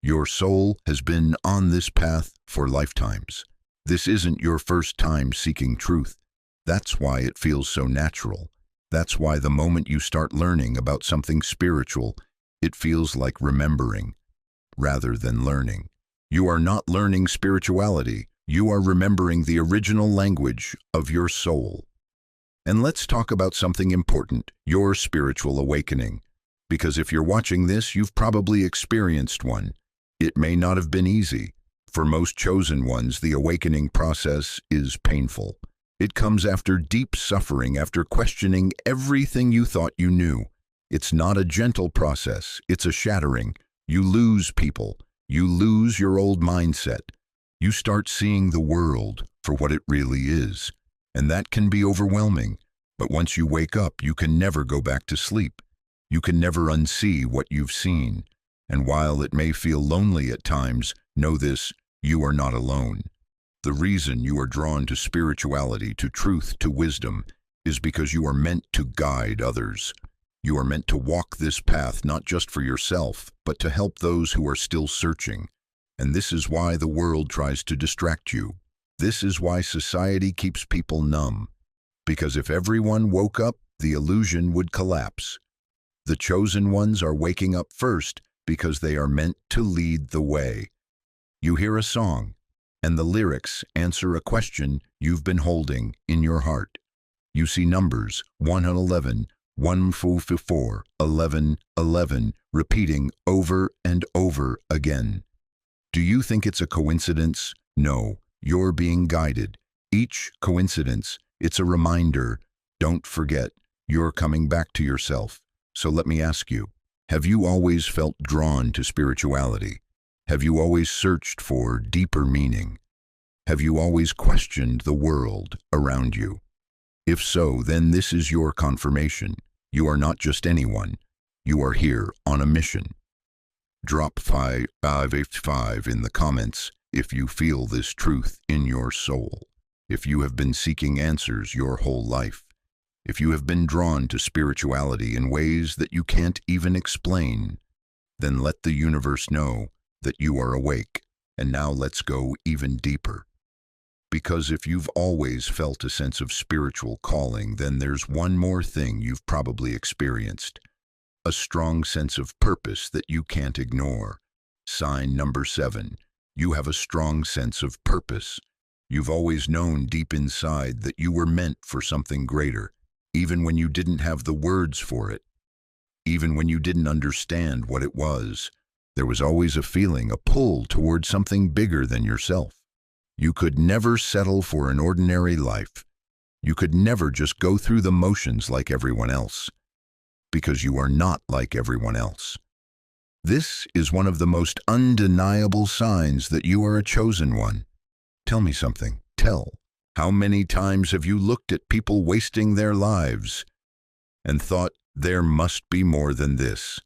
Your soul has been on this path for lifetimes. This isn't your first time seeking truth. That's why it feels so natural. That's why the moment you start learning about something spiritual, it feels like remembering rather than learning. You are not learning spirituality. You are remembering the original language of your soul. And let's talk about something important, your spiritual awakening. Because if you're watching this, you've probably experienced one. It may not have been easy. For most chosen ones, the awakening process is painful. It comes after deep suffering, after questioning everything you thought you knew. It's not a gentle process, it's a shattering. You lose people. You lose your old mindset. You start seeing the world for what it really is. And that can be overwhelming. But once you wake up, you can never go back to sleep. You can never unsee what you've seen. And while it may feel lonely at times, know this: you are not alone. The reason you are drawn to spirituality, to truth, to wisdom, is because you are meant to guide others. You are meant to walk this path not just for yourself, but to help those who are still searching. And this is why the world tries to distract you. This is why society keeps people numb. Because if everyone woke up, the illusion would collapse. The chosen ones are waking up first because they are meant to lead the way. You hear a song, and the lyrics answer a question you've been holding in your heart. You see numbers 111, 144, 11, 11, repeating over and over again. Do you think it's a coincidence? No, you're being guided. Each coincidence, it's a reminder. Don't forget, you're coming back to yourself. So let me ask you, have you always felt drawn to spirituality? Have you always searched for deeper meaning? Have you always questioned the world around you? If so, then this is your confirmation. You are not just anyone. You are here on a mission. Drop 5 in the comments if you feel this truth in your soul. If you have been seeking answers your whole life. If you have been drawn to spirituality in ways that you can't even explain, then let the universe know that you are awake. And now let's go even deeper. Because if you've always felt a sense of spiritual calling, then there's one more thing you've probably experienced. A strong sense of purpose that you can't ignore. Sign number 7. You have a strong sense of purpose. You've always known deep inside that you were meant for something greater, even when you didn't have the words for it. Even when you didn't understand what it was, there was always a feeling, a pull toward something bigger than yourself. You could never settle for an ordinary life. You could never just go through the motions like everyone else, because you are not like everyone else. This is one of the most undeniable signs that you are a chosen one. Tell me something. How many times have you looked at people wasting their lives and thought, there must be more than this?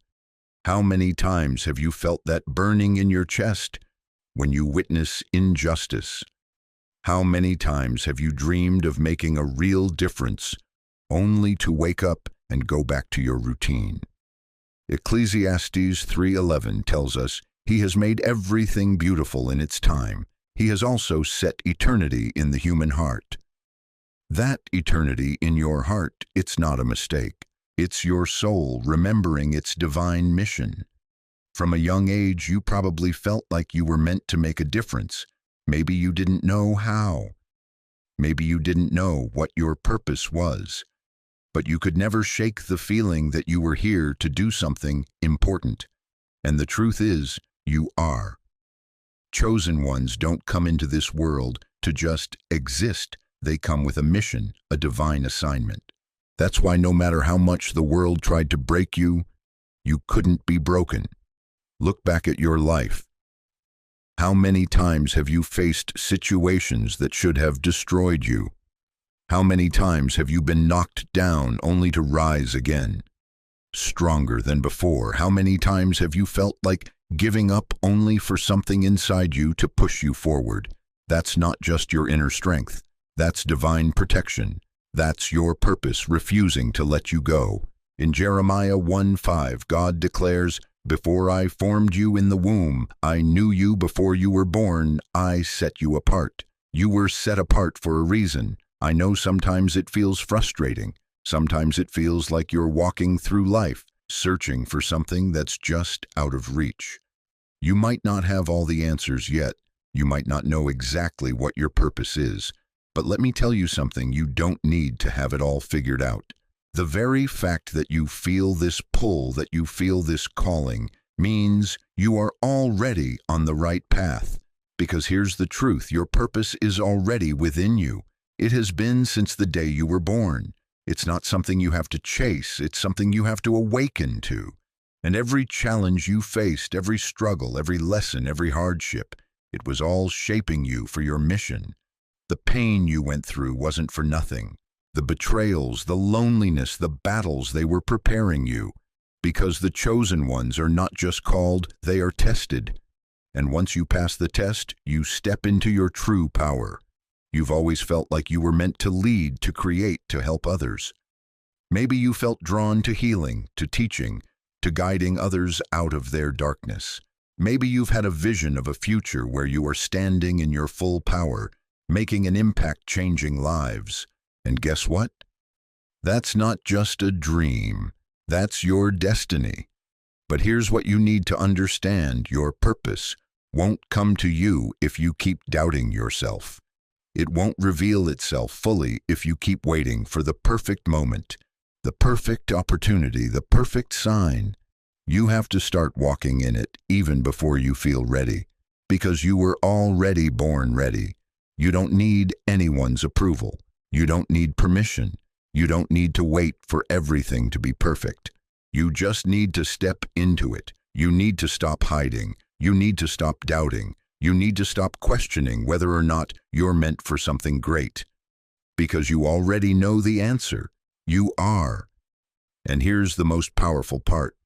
How many times have you felt that burning in your chest when you witness injustice? How many times have you dreamed of making a real difference, only to wake up and go back to your routine? Ecclesiastes 3:11 tells us, He has made everything beautiful in its time. He has also set eternity in the human heart. That eternity in your heart, it's not a mistake. It's your soul remembering its divine mission. From a young age, you probably felt like you were meant to make a difference. Maybe you didn't know how. Maybe you didn't know what your purpose was. But you could never shake the feeling that you were here to do something important. And the truth is, you are. Chosen ones don't come into this world to just exist. They come with a mission, a divine assignment. That's why no matter how much the world tried to break you, you couldn't be broken. Look back at your life. How many times have you faced situations that should have destroyed you? How many times have you been knocked down only to rise again, stronger than before? How many times have you felt like giving up only for something inside you to push you forward? That's not just your inner strength. That's divine protection. That's your purpose refusing to let you go. In Jeremiah 1:5, God declares, Before I formed you in the womb, I knew you before you were born. I set you apart. You were set apart for a reason. I know sometimes it feels frustrating. Sometimes it feels like you're walking through life, searching for something that's just out of reach. You might not have all the answers yet. You might not know exactly what your purpose is. But let me tell you something, you don't need to have it all figured out. The very fact that you feel this pull, that you feel this calling, means you are already on the right path. Because here's the truth, your purpose is already within you. It has been since the day you were born. It's not something you have to chase, it's something you have to awaken to. And every challenge you faced, every struggle, every lesson, every hardship, it was all shaping you for your mission. The pain you went through wasn't for nothing. The betrayals, the loneliness, the battles, they were preparing you. Because the chosen ones are not just called, they are tested. And once you pass the test, you step into your true power. You've always felt like you were meant to lead, to create, to help others. Maybe you felt drawn to healing, to teaching, to guiding others out of their darkness. Maybe you've had a vision of a future where you are standing in your full power, making an impact, changing lives. And guess what? That's not just a dream. That's your destiny. But here's what you need to understand. Your purpose won't come to you if you keep doubting yourself. It won't reveal itself fully if you keep waiting for the perfect moment. The perfect opportunity, the perfect sign. You have to start walking in it even before you feel ready, because you were already born ready. You don't need anyone's approval. You don't need permission. You don't need to wait for everything to be perfect. You just need to step into it. You need to stop hiding. You need to stop doubting. You need to stop questioning whether or not you're meant for something great. Because you already know the answer. You are. And here's the most powerful part.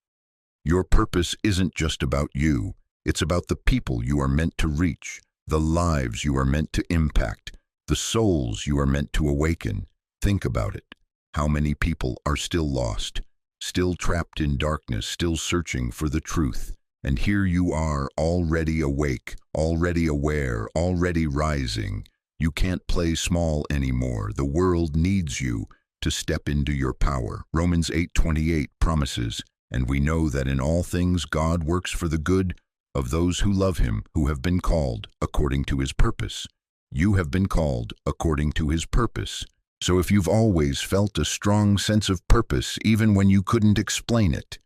Your purpose isn't just about you. It's about the people you are meant to reach, the lives you are meant to impact, the souls you are meant to awaken. Think about it. How many people are still lost, still trapped in darkness, still searching for the truth? And here you are, already awake, already aware, already rising. You can't play small anymore. The world needs you to step into your power. Romans 8:28 promises, and we know that in all things God works for the good of those who love him, who have been called according to his purpose. You have been called according to his purpose. So if you've always felt a strong sense of purpose, even when you couldn't explain it,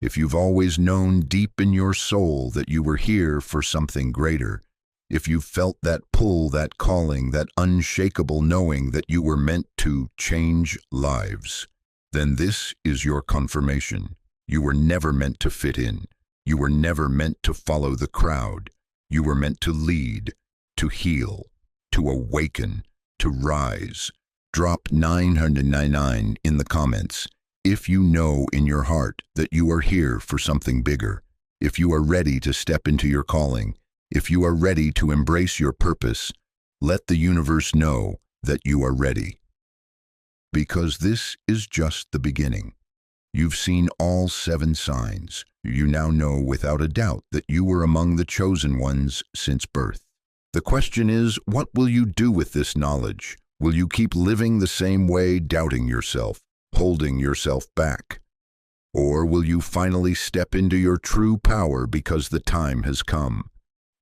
if you've always known deep in your soul that you were here for something greater, if you've felt that pull, that calling, that unshakable knowing that you were meant to change lives, then this is your confirmation. You were never meant to fit in. You were never meant to follow the crowd. You were meant to lead, to heal, to awaken, to rise. Drop 999 in the comments if you know in your heart that you are here for something bigger, if you are ready to step into your calling, if you are ready to embrace your purpose. Let the universe know that you are ready. Because this is just the beginning. You've seen all 7 signs. You now know without a doubt that you were among the chosen ones since birth. The question is, what will you do with this knowledge? Will you keep living the same way, doubting yourself, holding yourself back? Or will you finally step into your true power because the time has come?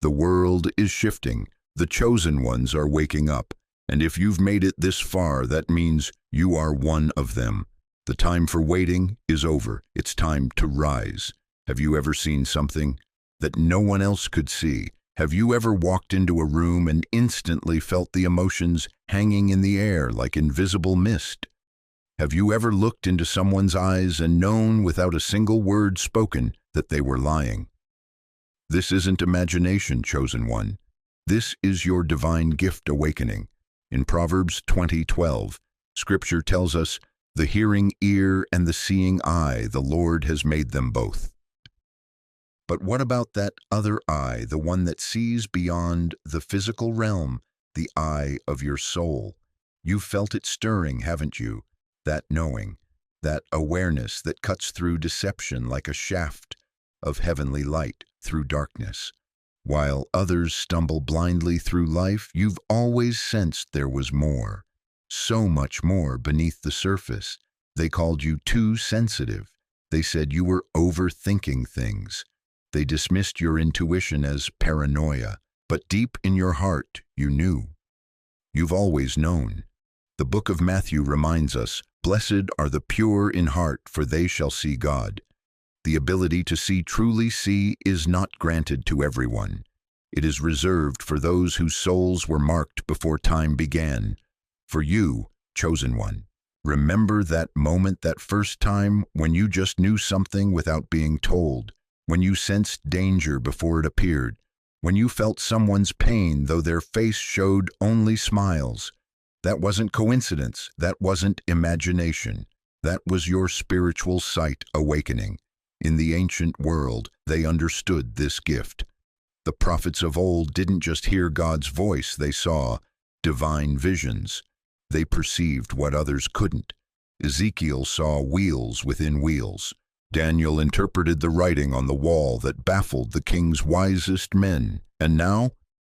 The world is shifting. The chosen ones are waking up. And if you've made it this far, that means you are one of them. The time for waiting is over. It's time to rise. Have you ever seen something that no one else could see? Have you ever walked into a room and instantly felt the emotions hanging in the air like invisible mist? Have you ever looked into someone's eyes and known without a single word spoken that they were lying? This isn't imagination, chosen one. This is your divine gift awakening. In Proverbs 20:12, Scripture tells us, "The hearing ear and the seeing eye, the Lord has made them both." But what about that other eye, the one that sees beyond the physical realm, the eye of your soul? You've felt it stirring, haven't you? That knowing, that awareness that cuts through deception like a shaft of heavenly light through darkness. While others stumble blindly through life, you've always sensed there was more. So much more beneath the surface. They called you too sensitive. They said you were overthinking things. They dismissed your intuition as paranoia. But deep in your heart, you knew. You've always known. The book of Matthew reminds us, "Blessed are the pure in heart, for they shall see God." The ability to see, truly see, is not granted to everyone. It is reserved for those whose souls were marked before time began. For you, chosen one, remember that moment, that first time when you just knew something without being told, when you sensed danger before it appeared, when you felt someone's pain though their face showed only smiles. That wasn't coincidence. That wasn't imagination. That was your spiritual sight awakening. In the ancient world, they understood this gift. The prophets of old didn't just hear God's voice, they saw divine visions. They perceived what others couldn't. Ezekiel saw wheels within wheels. Daniel interpreted the writing on the wall that baffled the king's wisest men. And now,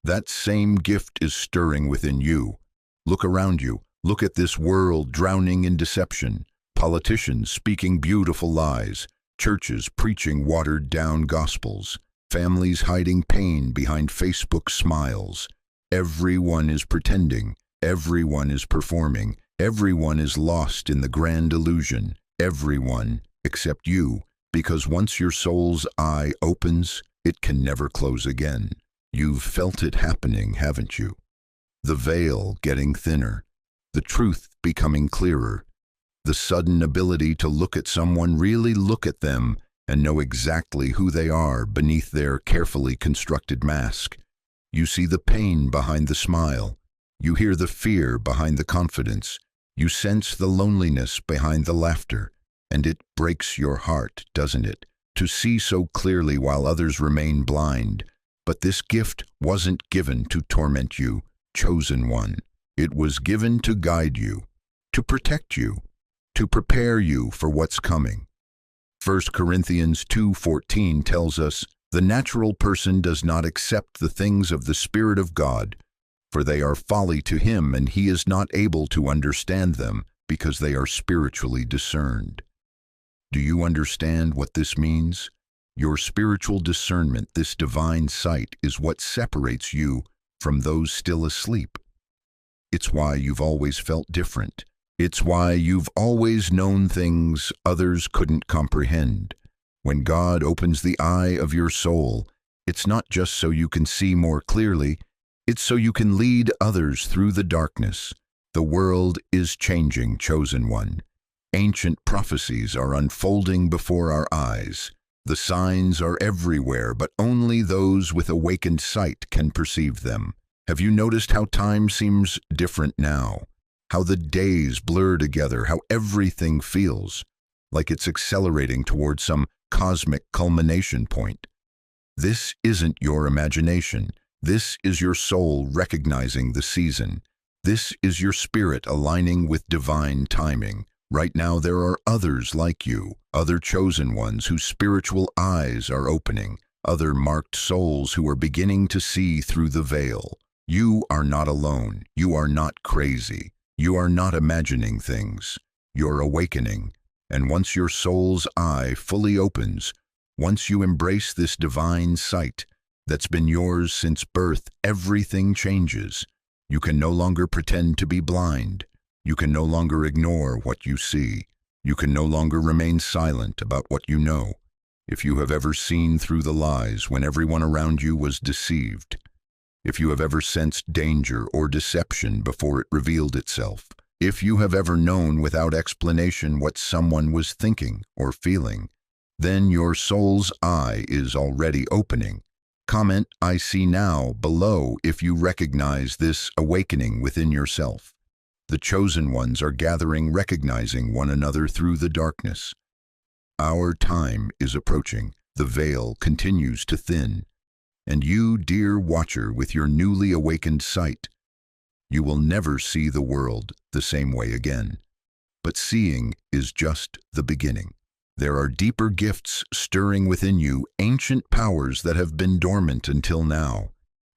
that same gift is stirring within you. Look around you. Look at this world drowning in deception. Politicians speaking beautiful lies. Churches preaching watered-down gospels. Families hiding pain behind Facebook smiles. Everyone is pretending. Everyone is performing. Everyone is lost in the grand illusion, everyone except you, because once your soul's eye opens, it can never close again. You've felt it happening, haven't you? The veil getting thinner, the truth becoming clearer, the sudden ability to look at someone, really look at them, and know exactly who they are beneath their carefully constructed mask. You see the pain behind the smile. You hear the fear behind the confidence. You sense the loneliness behind the laughter. And it breaks your heart, doesn't it, to see so clearly while others remain blind. But this gift wasn't given to torment you, chosen one. It was given to guide you, to protect you, to prepare you for what's coming. 1 Corinthians 2:14 tells us, "The natural person does not accept the things of the Spirit of God, for they are folly to him, and he is not able to understand them, because they are spiritually discerned." Do you understand what this means? Your spiritual discernment, this divine sight, is what separates you from those still asleep. It's why you've always felt different. It's why you've always known things others couldn't comprehend. When God opens the eye of your soul, it's not just so you can see more clearly, it's so you can lead others through the darkness. The world is changing, chosen one. Ancient prophecies are unfolding before our eyes. The signs are everywhere, but only those with awakened sight can perceive them. Have you noticed how time seems different now? How the days blur together, how everything feels like it's accelerating toward some cosmic culmination point. This isn't your imagination. This is your soul recognizing the season. This is your spirit aligning with divine timing. Right now there are others like you, other chosen ones whose spiritual eyes are opening, other marked souls who are beginning to see through the veil. You are not alone. You are not crazy. You are not imagining things. You're awakening. And once your soul's eye fully opens, once you embrace this divine sight that's been yours since birth, everything changes. You can no longer pretend to be blind. You can no longer ignore what you see. You can no longer remain silent about what you know. If you have ever seen through the lies when everyone around you was deceived, if you have ever sensed danger or deception before it revealed itself, if you have ever known without explanation what someone was thinking or feeling, then your soul's eye is already opening. Comment "I see now" below if you recognize this awakening within yourself. The chosen ones are gathering, recognizing one another through the darkness. Our time is approaching. The veil continues to thin. And you, dear watcher, with your newly awakened sight, you will never see the world the same way again. But seeing is just the beginning. There are deeper gifts stirring within you, ancient powers that have been dormant until now.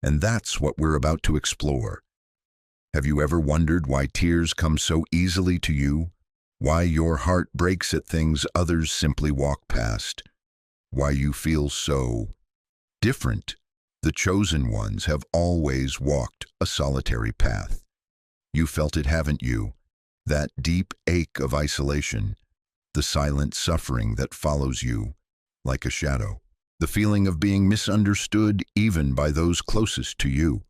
And that's what we're about to explore. Have you ever wondered why tears come so easily to you? Why your heart breaks at things others simply walk past? Why you feel so different? The chosen ones have always walked a solitary path. You felt it, haven't you? That deep ache of isolation, the silent suffering that follows you like a shadow, the feeling of being misunderstood even by those closest to you.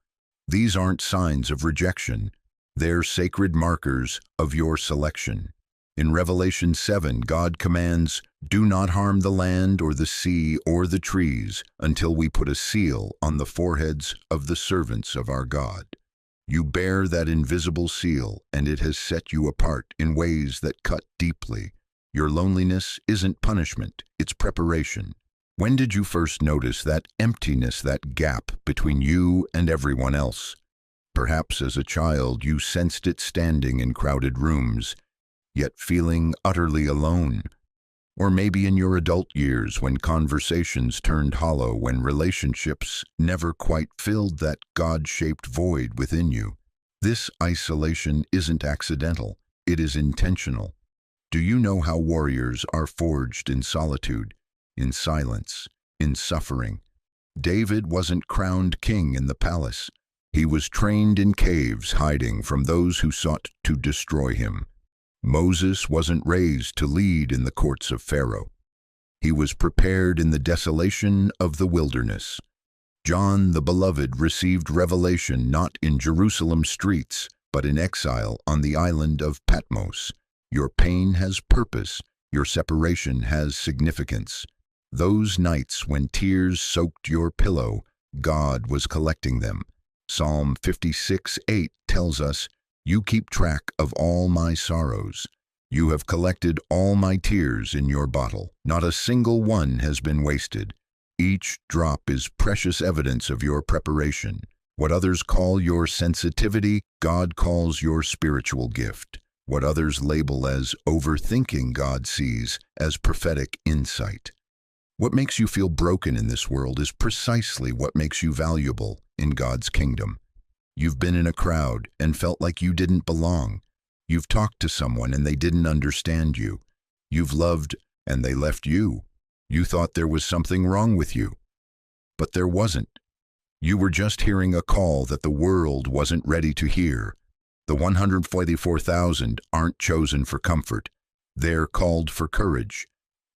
These aren't signs of rejection. They're sacred markers of your selection. In Revelation 7, God commands, "Do not harm the land or the sea or the trees until we put a seal on the foreheads of the servants of our God." You bear that invisible seal, and it has set you apart in ways that cut deeply. Your loneliness isn't punishment, it's preparation. When did you first notice that emptiness, that gap between you and everyone else? Perhaps as a child you sensed it standing in crowded rooms, yet feeling utterly alone. Or maybe in your adult years when conversations turned hollow, when relationships never quite filled that God-shaped void within you. This isolation isn't accidental, it is intentional. Do you know how warriors are forged in solitude, in silence, in suffering? David wasn't crowned king in the palace. He was trained in caves, hiding from those who sought to destroy him. Moses wasn't raised to lead in the courts of Pharaoh. He was prepared in the desolation of the wilderness. John the Beloved received revelation not in Jerusalem's streets, but in exile on the island of Patmos. Your pain has purpose. Your separation has significance. Those nights when tears soaked your pillow, God was collecting them. Psalm 56:8 tells us, "You keep track of all my sorrows. You have collected all my tears in your bottle. Not a single one has been wasted. Each drop is precious evidence of your preparation. What others call your sensitivity, God calls your spiritual gift. What others label as overthinking, God sees as prophetic insight." What makes you feel broken in this world is precisely what makes you valuable in God's kingdom. You've been in a crowd and felt like you didn't belong. You've talked to someone and they didn't understand you. You've loved and they left you. You thought there was something wrong with you. But there wasn't. You were just hearing a call that the world wasn't ready to hear. The 144,000 aren't chosen for comfort. They're called for courage.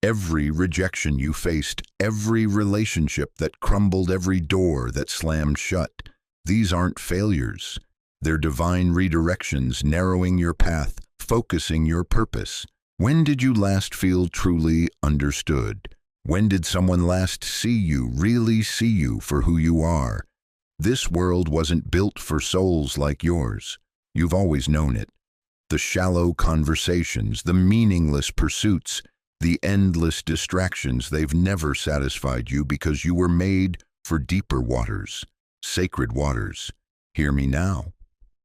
Every rejection you faced, every relationship that crumbled, every door that slammed shut, these aren't failures. They're divine redirections, narrowing your path, focusing your purpose. When did you last feel truly understood? When did someone last see you, really see you for who you are? This world wasn't built for souls like yours. You've always known it. The shallow conversations, the meaningless pursuits, the endless distractions, they've never satisfied you because you were made for deeper waters, sacred waters. Hear me now.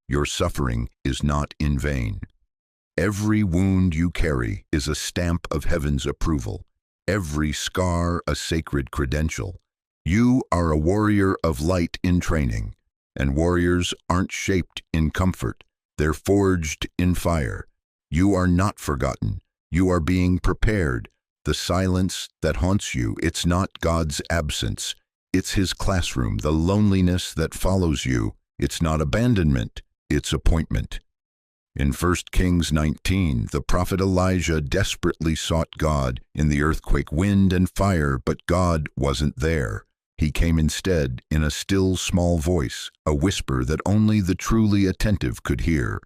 Your suffering is not in vain. Every wound you carry is a stamp of heaven's approval. Every scar a sacred credential. You are a warrior of light in training, and warriors aren't shaped in comfort. They're forged in fire. You are not forgotten. You are being prepared. The silence that haunts you, it's not God's absence. It's His classroom. The loneliness that follows you, it's not abandonment, it's appointment. In 1 Kings 19, the prophet Elijah desperately sought God in the earthquake, wind, and fire, but God wasn't there. He came instead in a still small voice, a whisper that only the truly attentive could hear.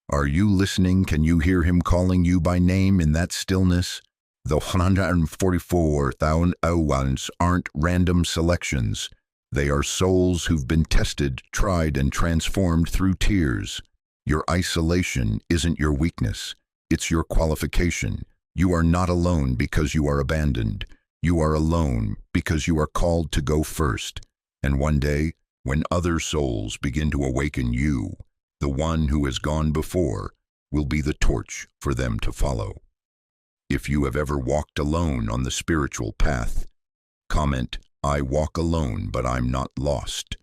Are you listening? Can you hear Him calling you by name in that stillness? The 144,000 ones aren't random selections. They are souls who've been tested, tried, and transformed through tears. Your isolation isn't your weakness. It's your qualification. You are not alone because you are abandoned. You are alone because you are called to go first. And one day, when other souls begin to awaken, you, the one who has gone before, will be the torch for them to follow. If you have ever walked alone on the spiritual path, comment, "I walk alone, but I'm not lost."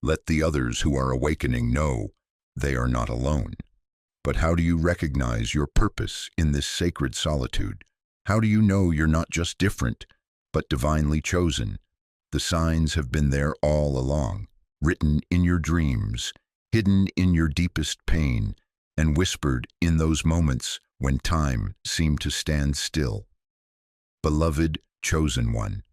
Let the others who are awakening know they are not alone. But how do you recognize your purpose in this sacred solitude? How do you know you're not just different, but divinely chosen? The signs have been there all along, written in your dreams, hidden in your deepest pain, and whispered in those moments when time seemed to stand still. Beloved, chosen one,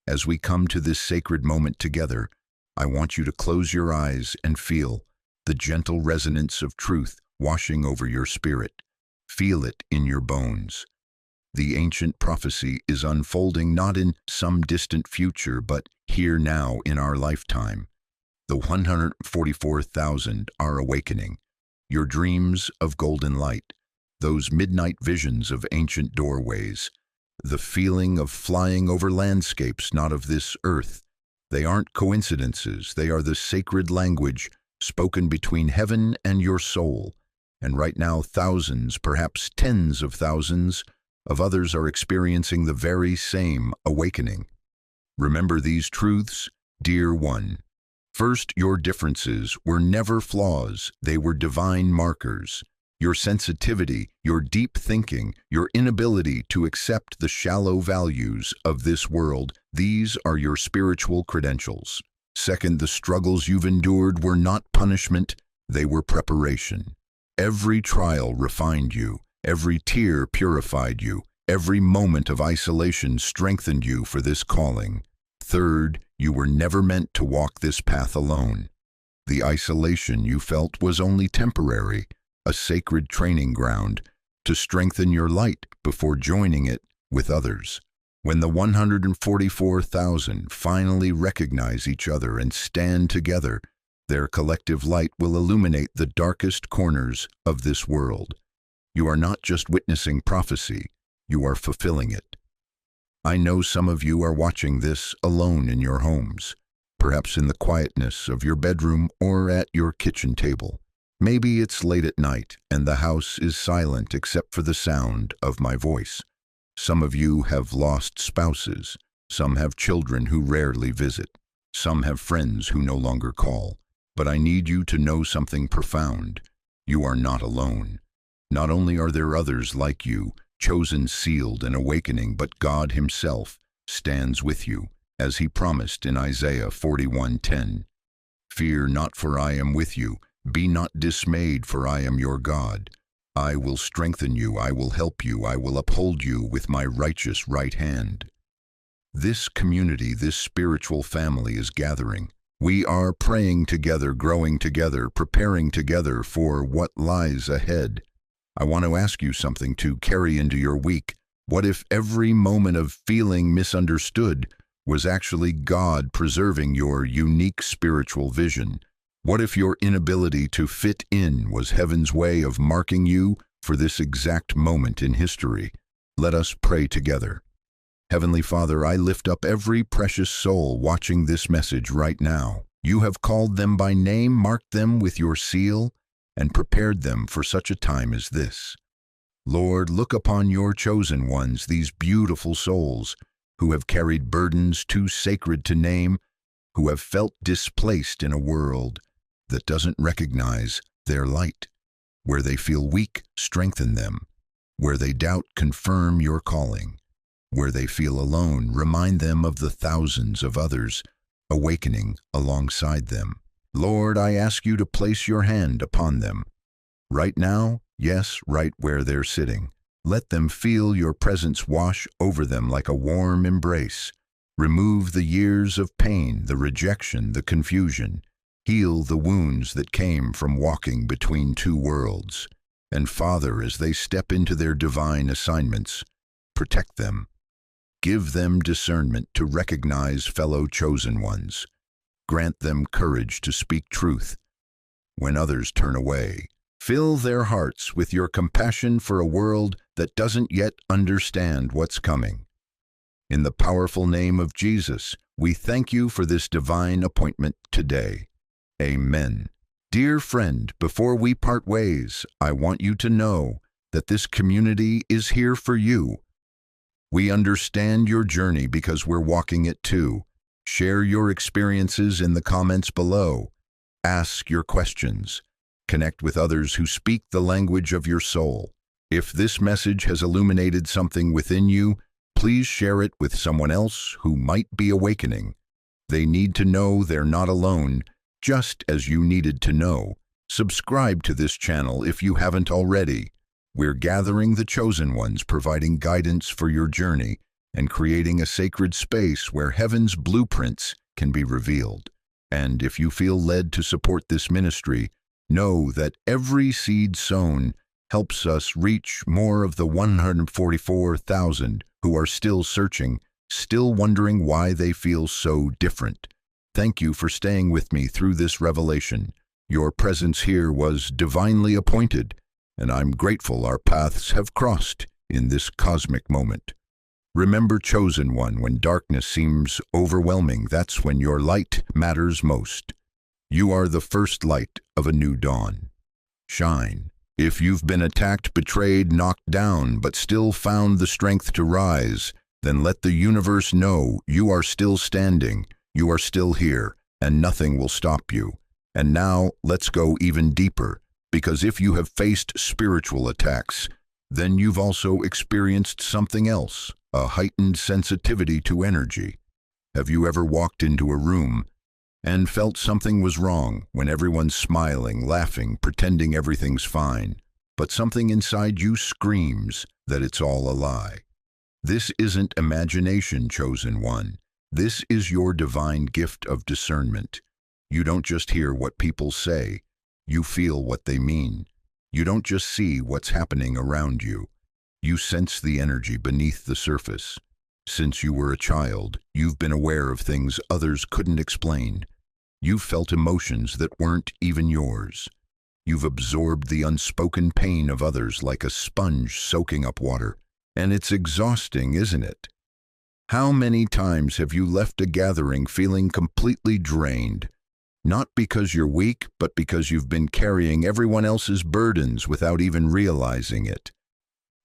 as we come to this sacred moment together, I want you to close your eyes and feel the gentle resonance of truth washing over your spirit. Feel it in your bones. The ancient prophecy is unfolding not in some distant future, but here now in our lifetime. The 144,000 are awakening. Your dreams of golden light, those midnight visions of ancient doorways, the feeling of flying over landscapes not of this earth. They aren't coincidences. They are the sacred language spoken between heaven and your soul. And right now, thousands, perhaps tens of thousands of others are experiencing the very same awakening. Remember these truths, dear one. First, your differences were never flaws. They were divine markers. Your sensitivity, your deep thinking, your inability to accept the shallow values of this world, these are your spiritual credentials. Second, the struggles you've endured were not punishment, they were preparation. Every trial refined you, every tear purified you, every moment of isolation strengthened you for this calling. Third, you were never meant to walk this path alone. The isolation you felt was only temporary, a sacred training ground to strengthen your light before joining it with others. When the 144,000 finally recognize each other and stand together, their collective light will illuminate the darkest corners of this world. You are not just witnessing prophecy, you are fulfilling it. I know some of you are watching this alone in your homes, perhaps in the quietness of your bedroom or at your kitchen table. Maybe it's late at night and the house is silent except for the sound of my voice. Some of you have lost spouses, some have children who rarely visit, some have friends who no longer call. But I need you to know something profound. You are not alone. Not only are there others like you, chosen, sealed, and awakening, but God Himself stands with you, as He promised in Isaiah 41:10. Fear not, for I am with you. Be not dismayed, for I am your God. I will strengthen you, I will help you, I will uphold you with my righteous right hand. This community, this spiritual family is gathering. We are praying together, growing together, preparing together for what lies ahead. I want to ask you something to carry into your week. What if every moment of feeling misunderstood was actually God preserving your unique spiritual vision? What if your inability to fit in was heaven's way of marking you for this exact moment in history? Let us pray together. Heavenly Father, I lift up every precious soul watching this message right now. You have called them by name, marked them with your seal, and prepared them for such a time as this. Lord, look upon your chosen ones, these beautiful souls who have carried burdens too sacred to name, who have felt displaced in a world that doesn't recognize their light. Where they feel weak, strengthen them. Where they doubt, confirm your calling. Where they feel alone, remind them of the thousands of others awakening alongside them. Lord, I ask you to place your hand upon them. Right now, yes, right where they're sitting. Let them feel your presence wash over them like a warm embrace. Remove the years of pain, the rejection, the confusion. Heal the wounds that came from walking between two worlds. And Father, as they step into their divine assignments, protect them. Give them discernment to recognize fellow chosen ones. Grant them courage to speak truth when others turn away. Fill their hearts with your compassion for a world that doesn't yet understand what's coming. In the powerful name of Jesus, we thank you for this divine appointment today. Amen. Dear friend, before we part ways, I want you to know that this community is here for you. We understand your journey because we're walking it too. Share your experiences in the comments below. Ask your questions. Connect with others who speak the language of your soul. If this message has illuminated something within you, please share it with someone else who might be awakening. They need to know they're not alone, just as you needed to know. Subscribe to this channel if you haven't already. We're gathering the chosen ones, providing guidance for your journey and creating a sacred space where heaven's blueprints can be revealed. And if you feel led to support this ministry, know that every seed sown helps us reach more of the 144,000 who are still searching, still wondering why they feel so different. Thank you for staying with me through this revelation. Your presence here was divinely appointed, and I'm grateful our paths have crossed in this cosmic moment. Remember, chosen one, when darkness seems overwhelming, that's when your light matters most. You are the first light of a new dawn. Shine. If you've been attacked, betrayed, knocked down, but still found the strength to rise, then let the universe know you are still standing, you are still here, and nothing will stop you. And now, let's go even deeper, because if you have faced spiritual attacks, then you've also experienced something else, a heightened sensitivity to energy. Have you ever walked into a room and felt something was wrong when everyone's smiling, laughing, pretending everything's fine, but something inside you screams that it's all a lie. This isn't imagination, chosen one. This is your divine gift of discernment. You don't just hear what people say, you feel what they mean. You don't just see what's happening around you. You sense the energy beneath the surface. Since you were a child, you've been aware of things others couldn't explain. You've felt emotions that weren't even yours. You've absorbed the unspoken pain of others like a sponge soaking up water. And it's exhausting, isn't it? How many times have you left a gathering feeling completely drained? Not because you're weak, but because you've been carrying everyone else's burdens without even realizing it.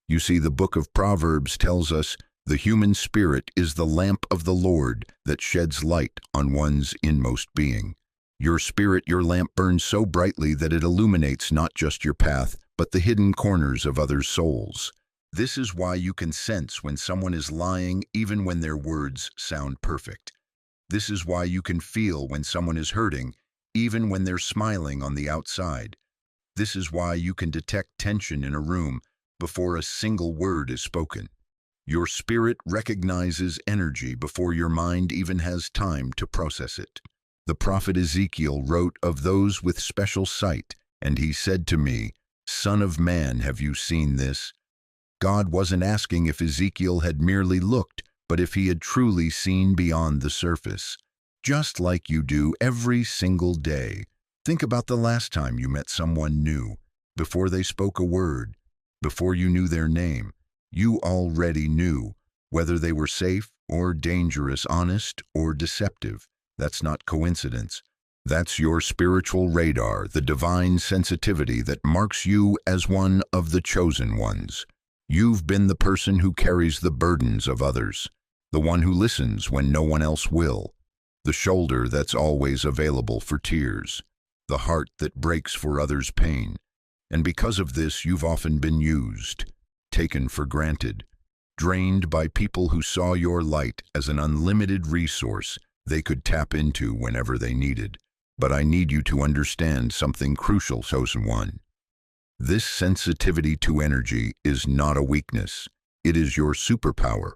You see, the book of Proverbs tells us the human spirit is the lamp of the Lord that sheds light on one's inmost being. Your spirit, your lamp, burns so brightly that it illuminates not just your path, but the hidden corners of others' souls. This is why you can sense when someone is lying even when their words sound perfect. This is why you can feel when someone is hurting even when they're smiling on the outside. This is why you can detect tension in a room before a single word is spoken. Your spirit recognizes energy before your mind even has time to process it. The prophet Ezekiel wrote of those with special sight, and he said to me, "Son of man, have you seen this?" God wasn't asking if Ezekiel had merely looked, but if he had truly seen beyond the surface. Just like you do every single day. Think about the last time you met someone new. Before they spoke a word, before you knew their name, you already knew whether they were safe or dangerous, honest or deceptive. That's not coincidence. That's your spiritual radar, the divine sensitivity that marks you as one of the chosen ones. You've been the person who carries the burdens of others, the one who listens when no one else will, the shoulder that's always available for tears, the heart that breaks for others' pain. And because of this, you've often been used, taken for granted, drained by people who saw your light as an unlimited resource they could tap into whenever they needed. But I need you to understand something crucial, chosen one. This sensitivity to energy is not a weakness. It is your superpower.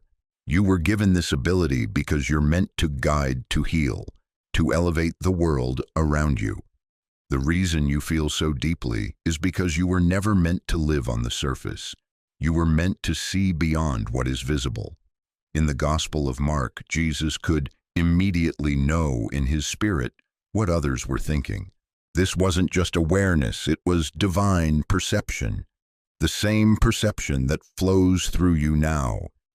You were given this ability because you're meant to guide, to heal, to elevate the world around you. The reason you feel so deeply is because you were never meant to live on the surface. You were meant to see beyond what is visible. In the Gospel of Mark, Jesus could immediately know in his spirit what others were thinking. This wasn't just awareness, it was divine perception. The same perception that flows through you now.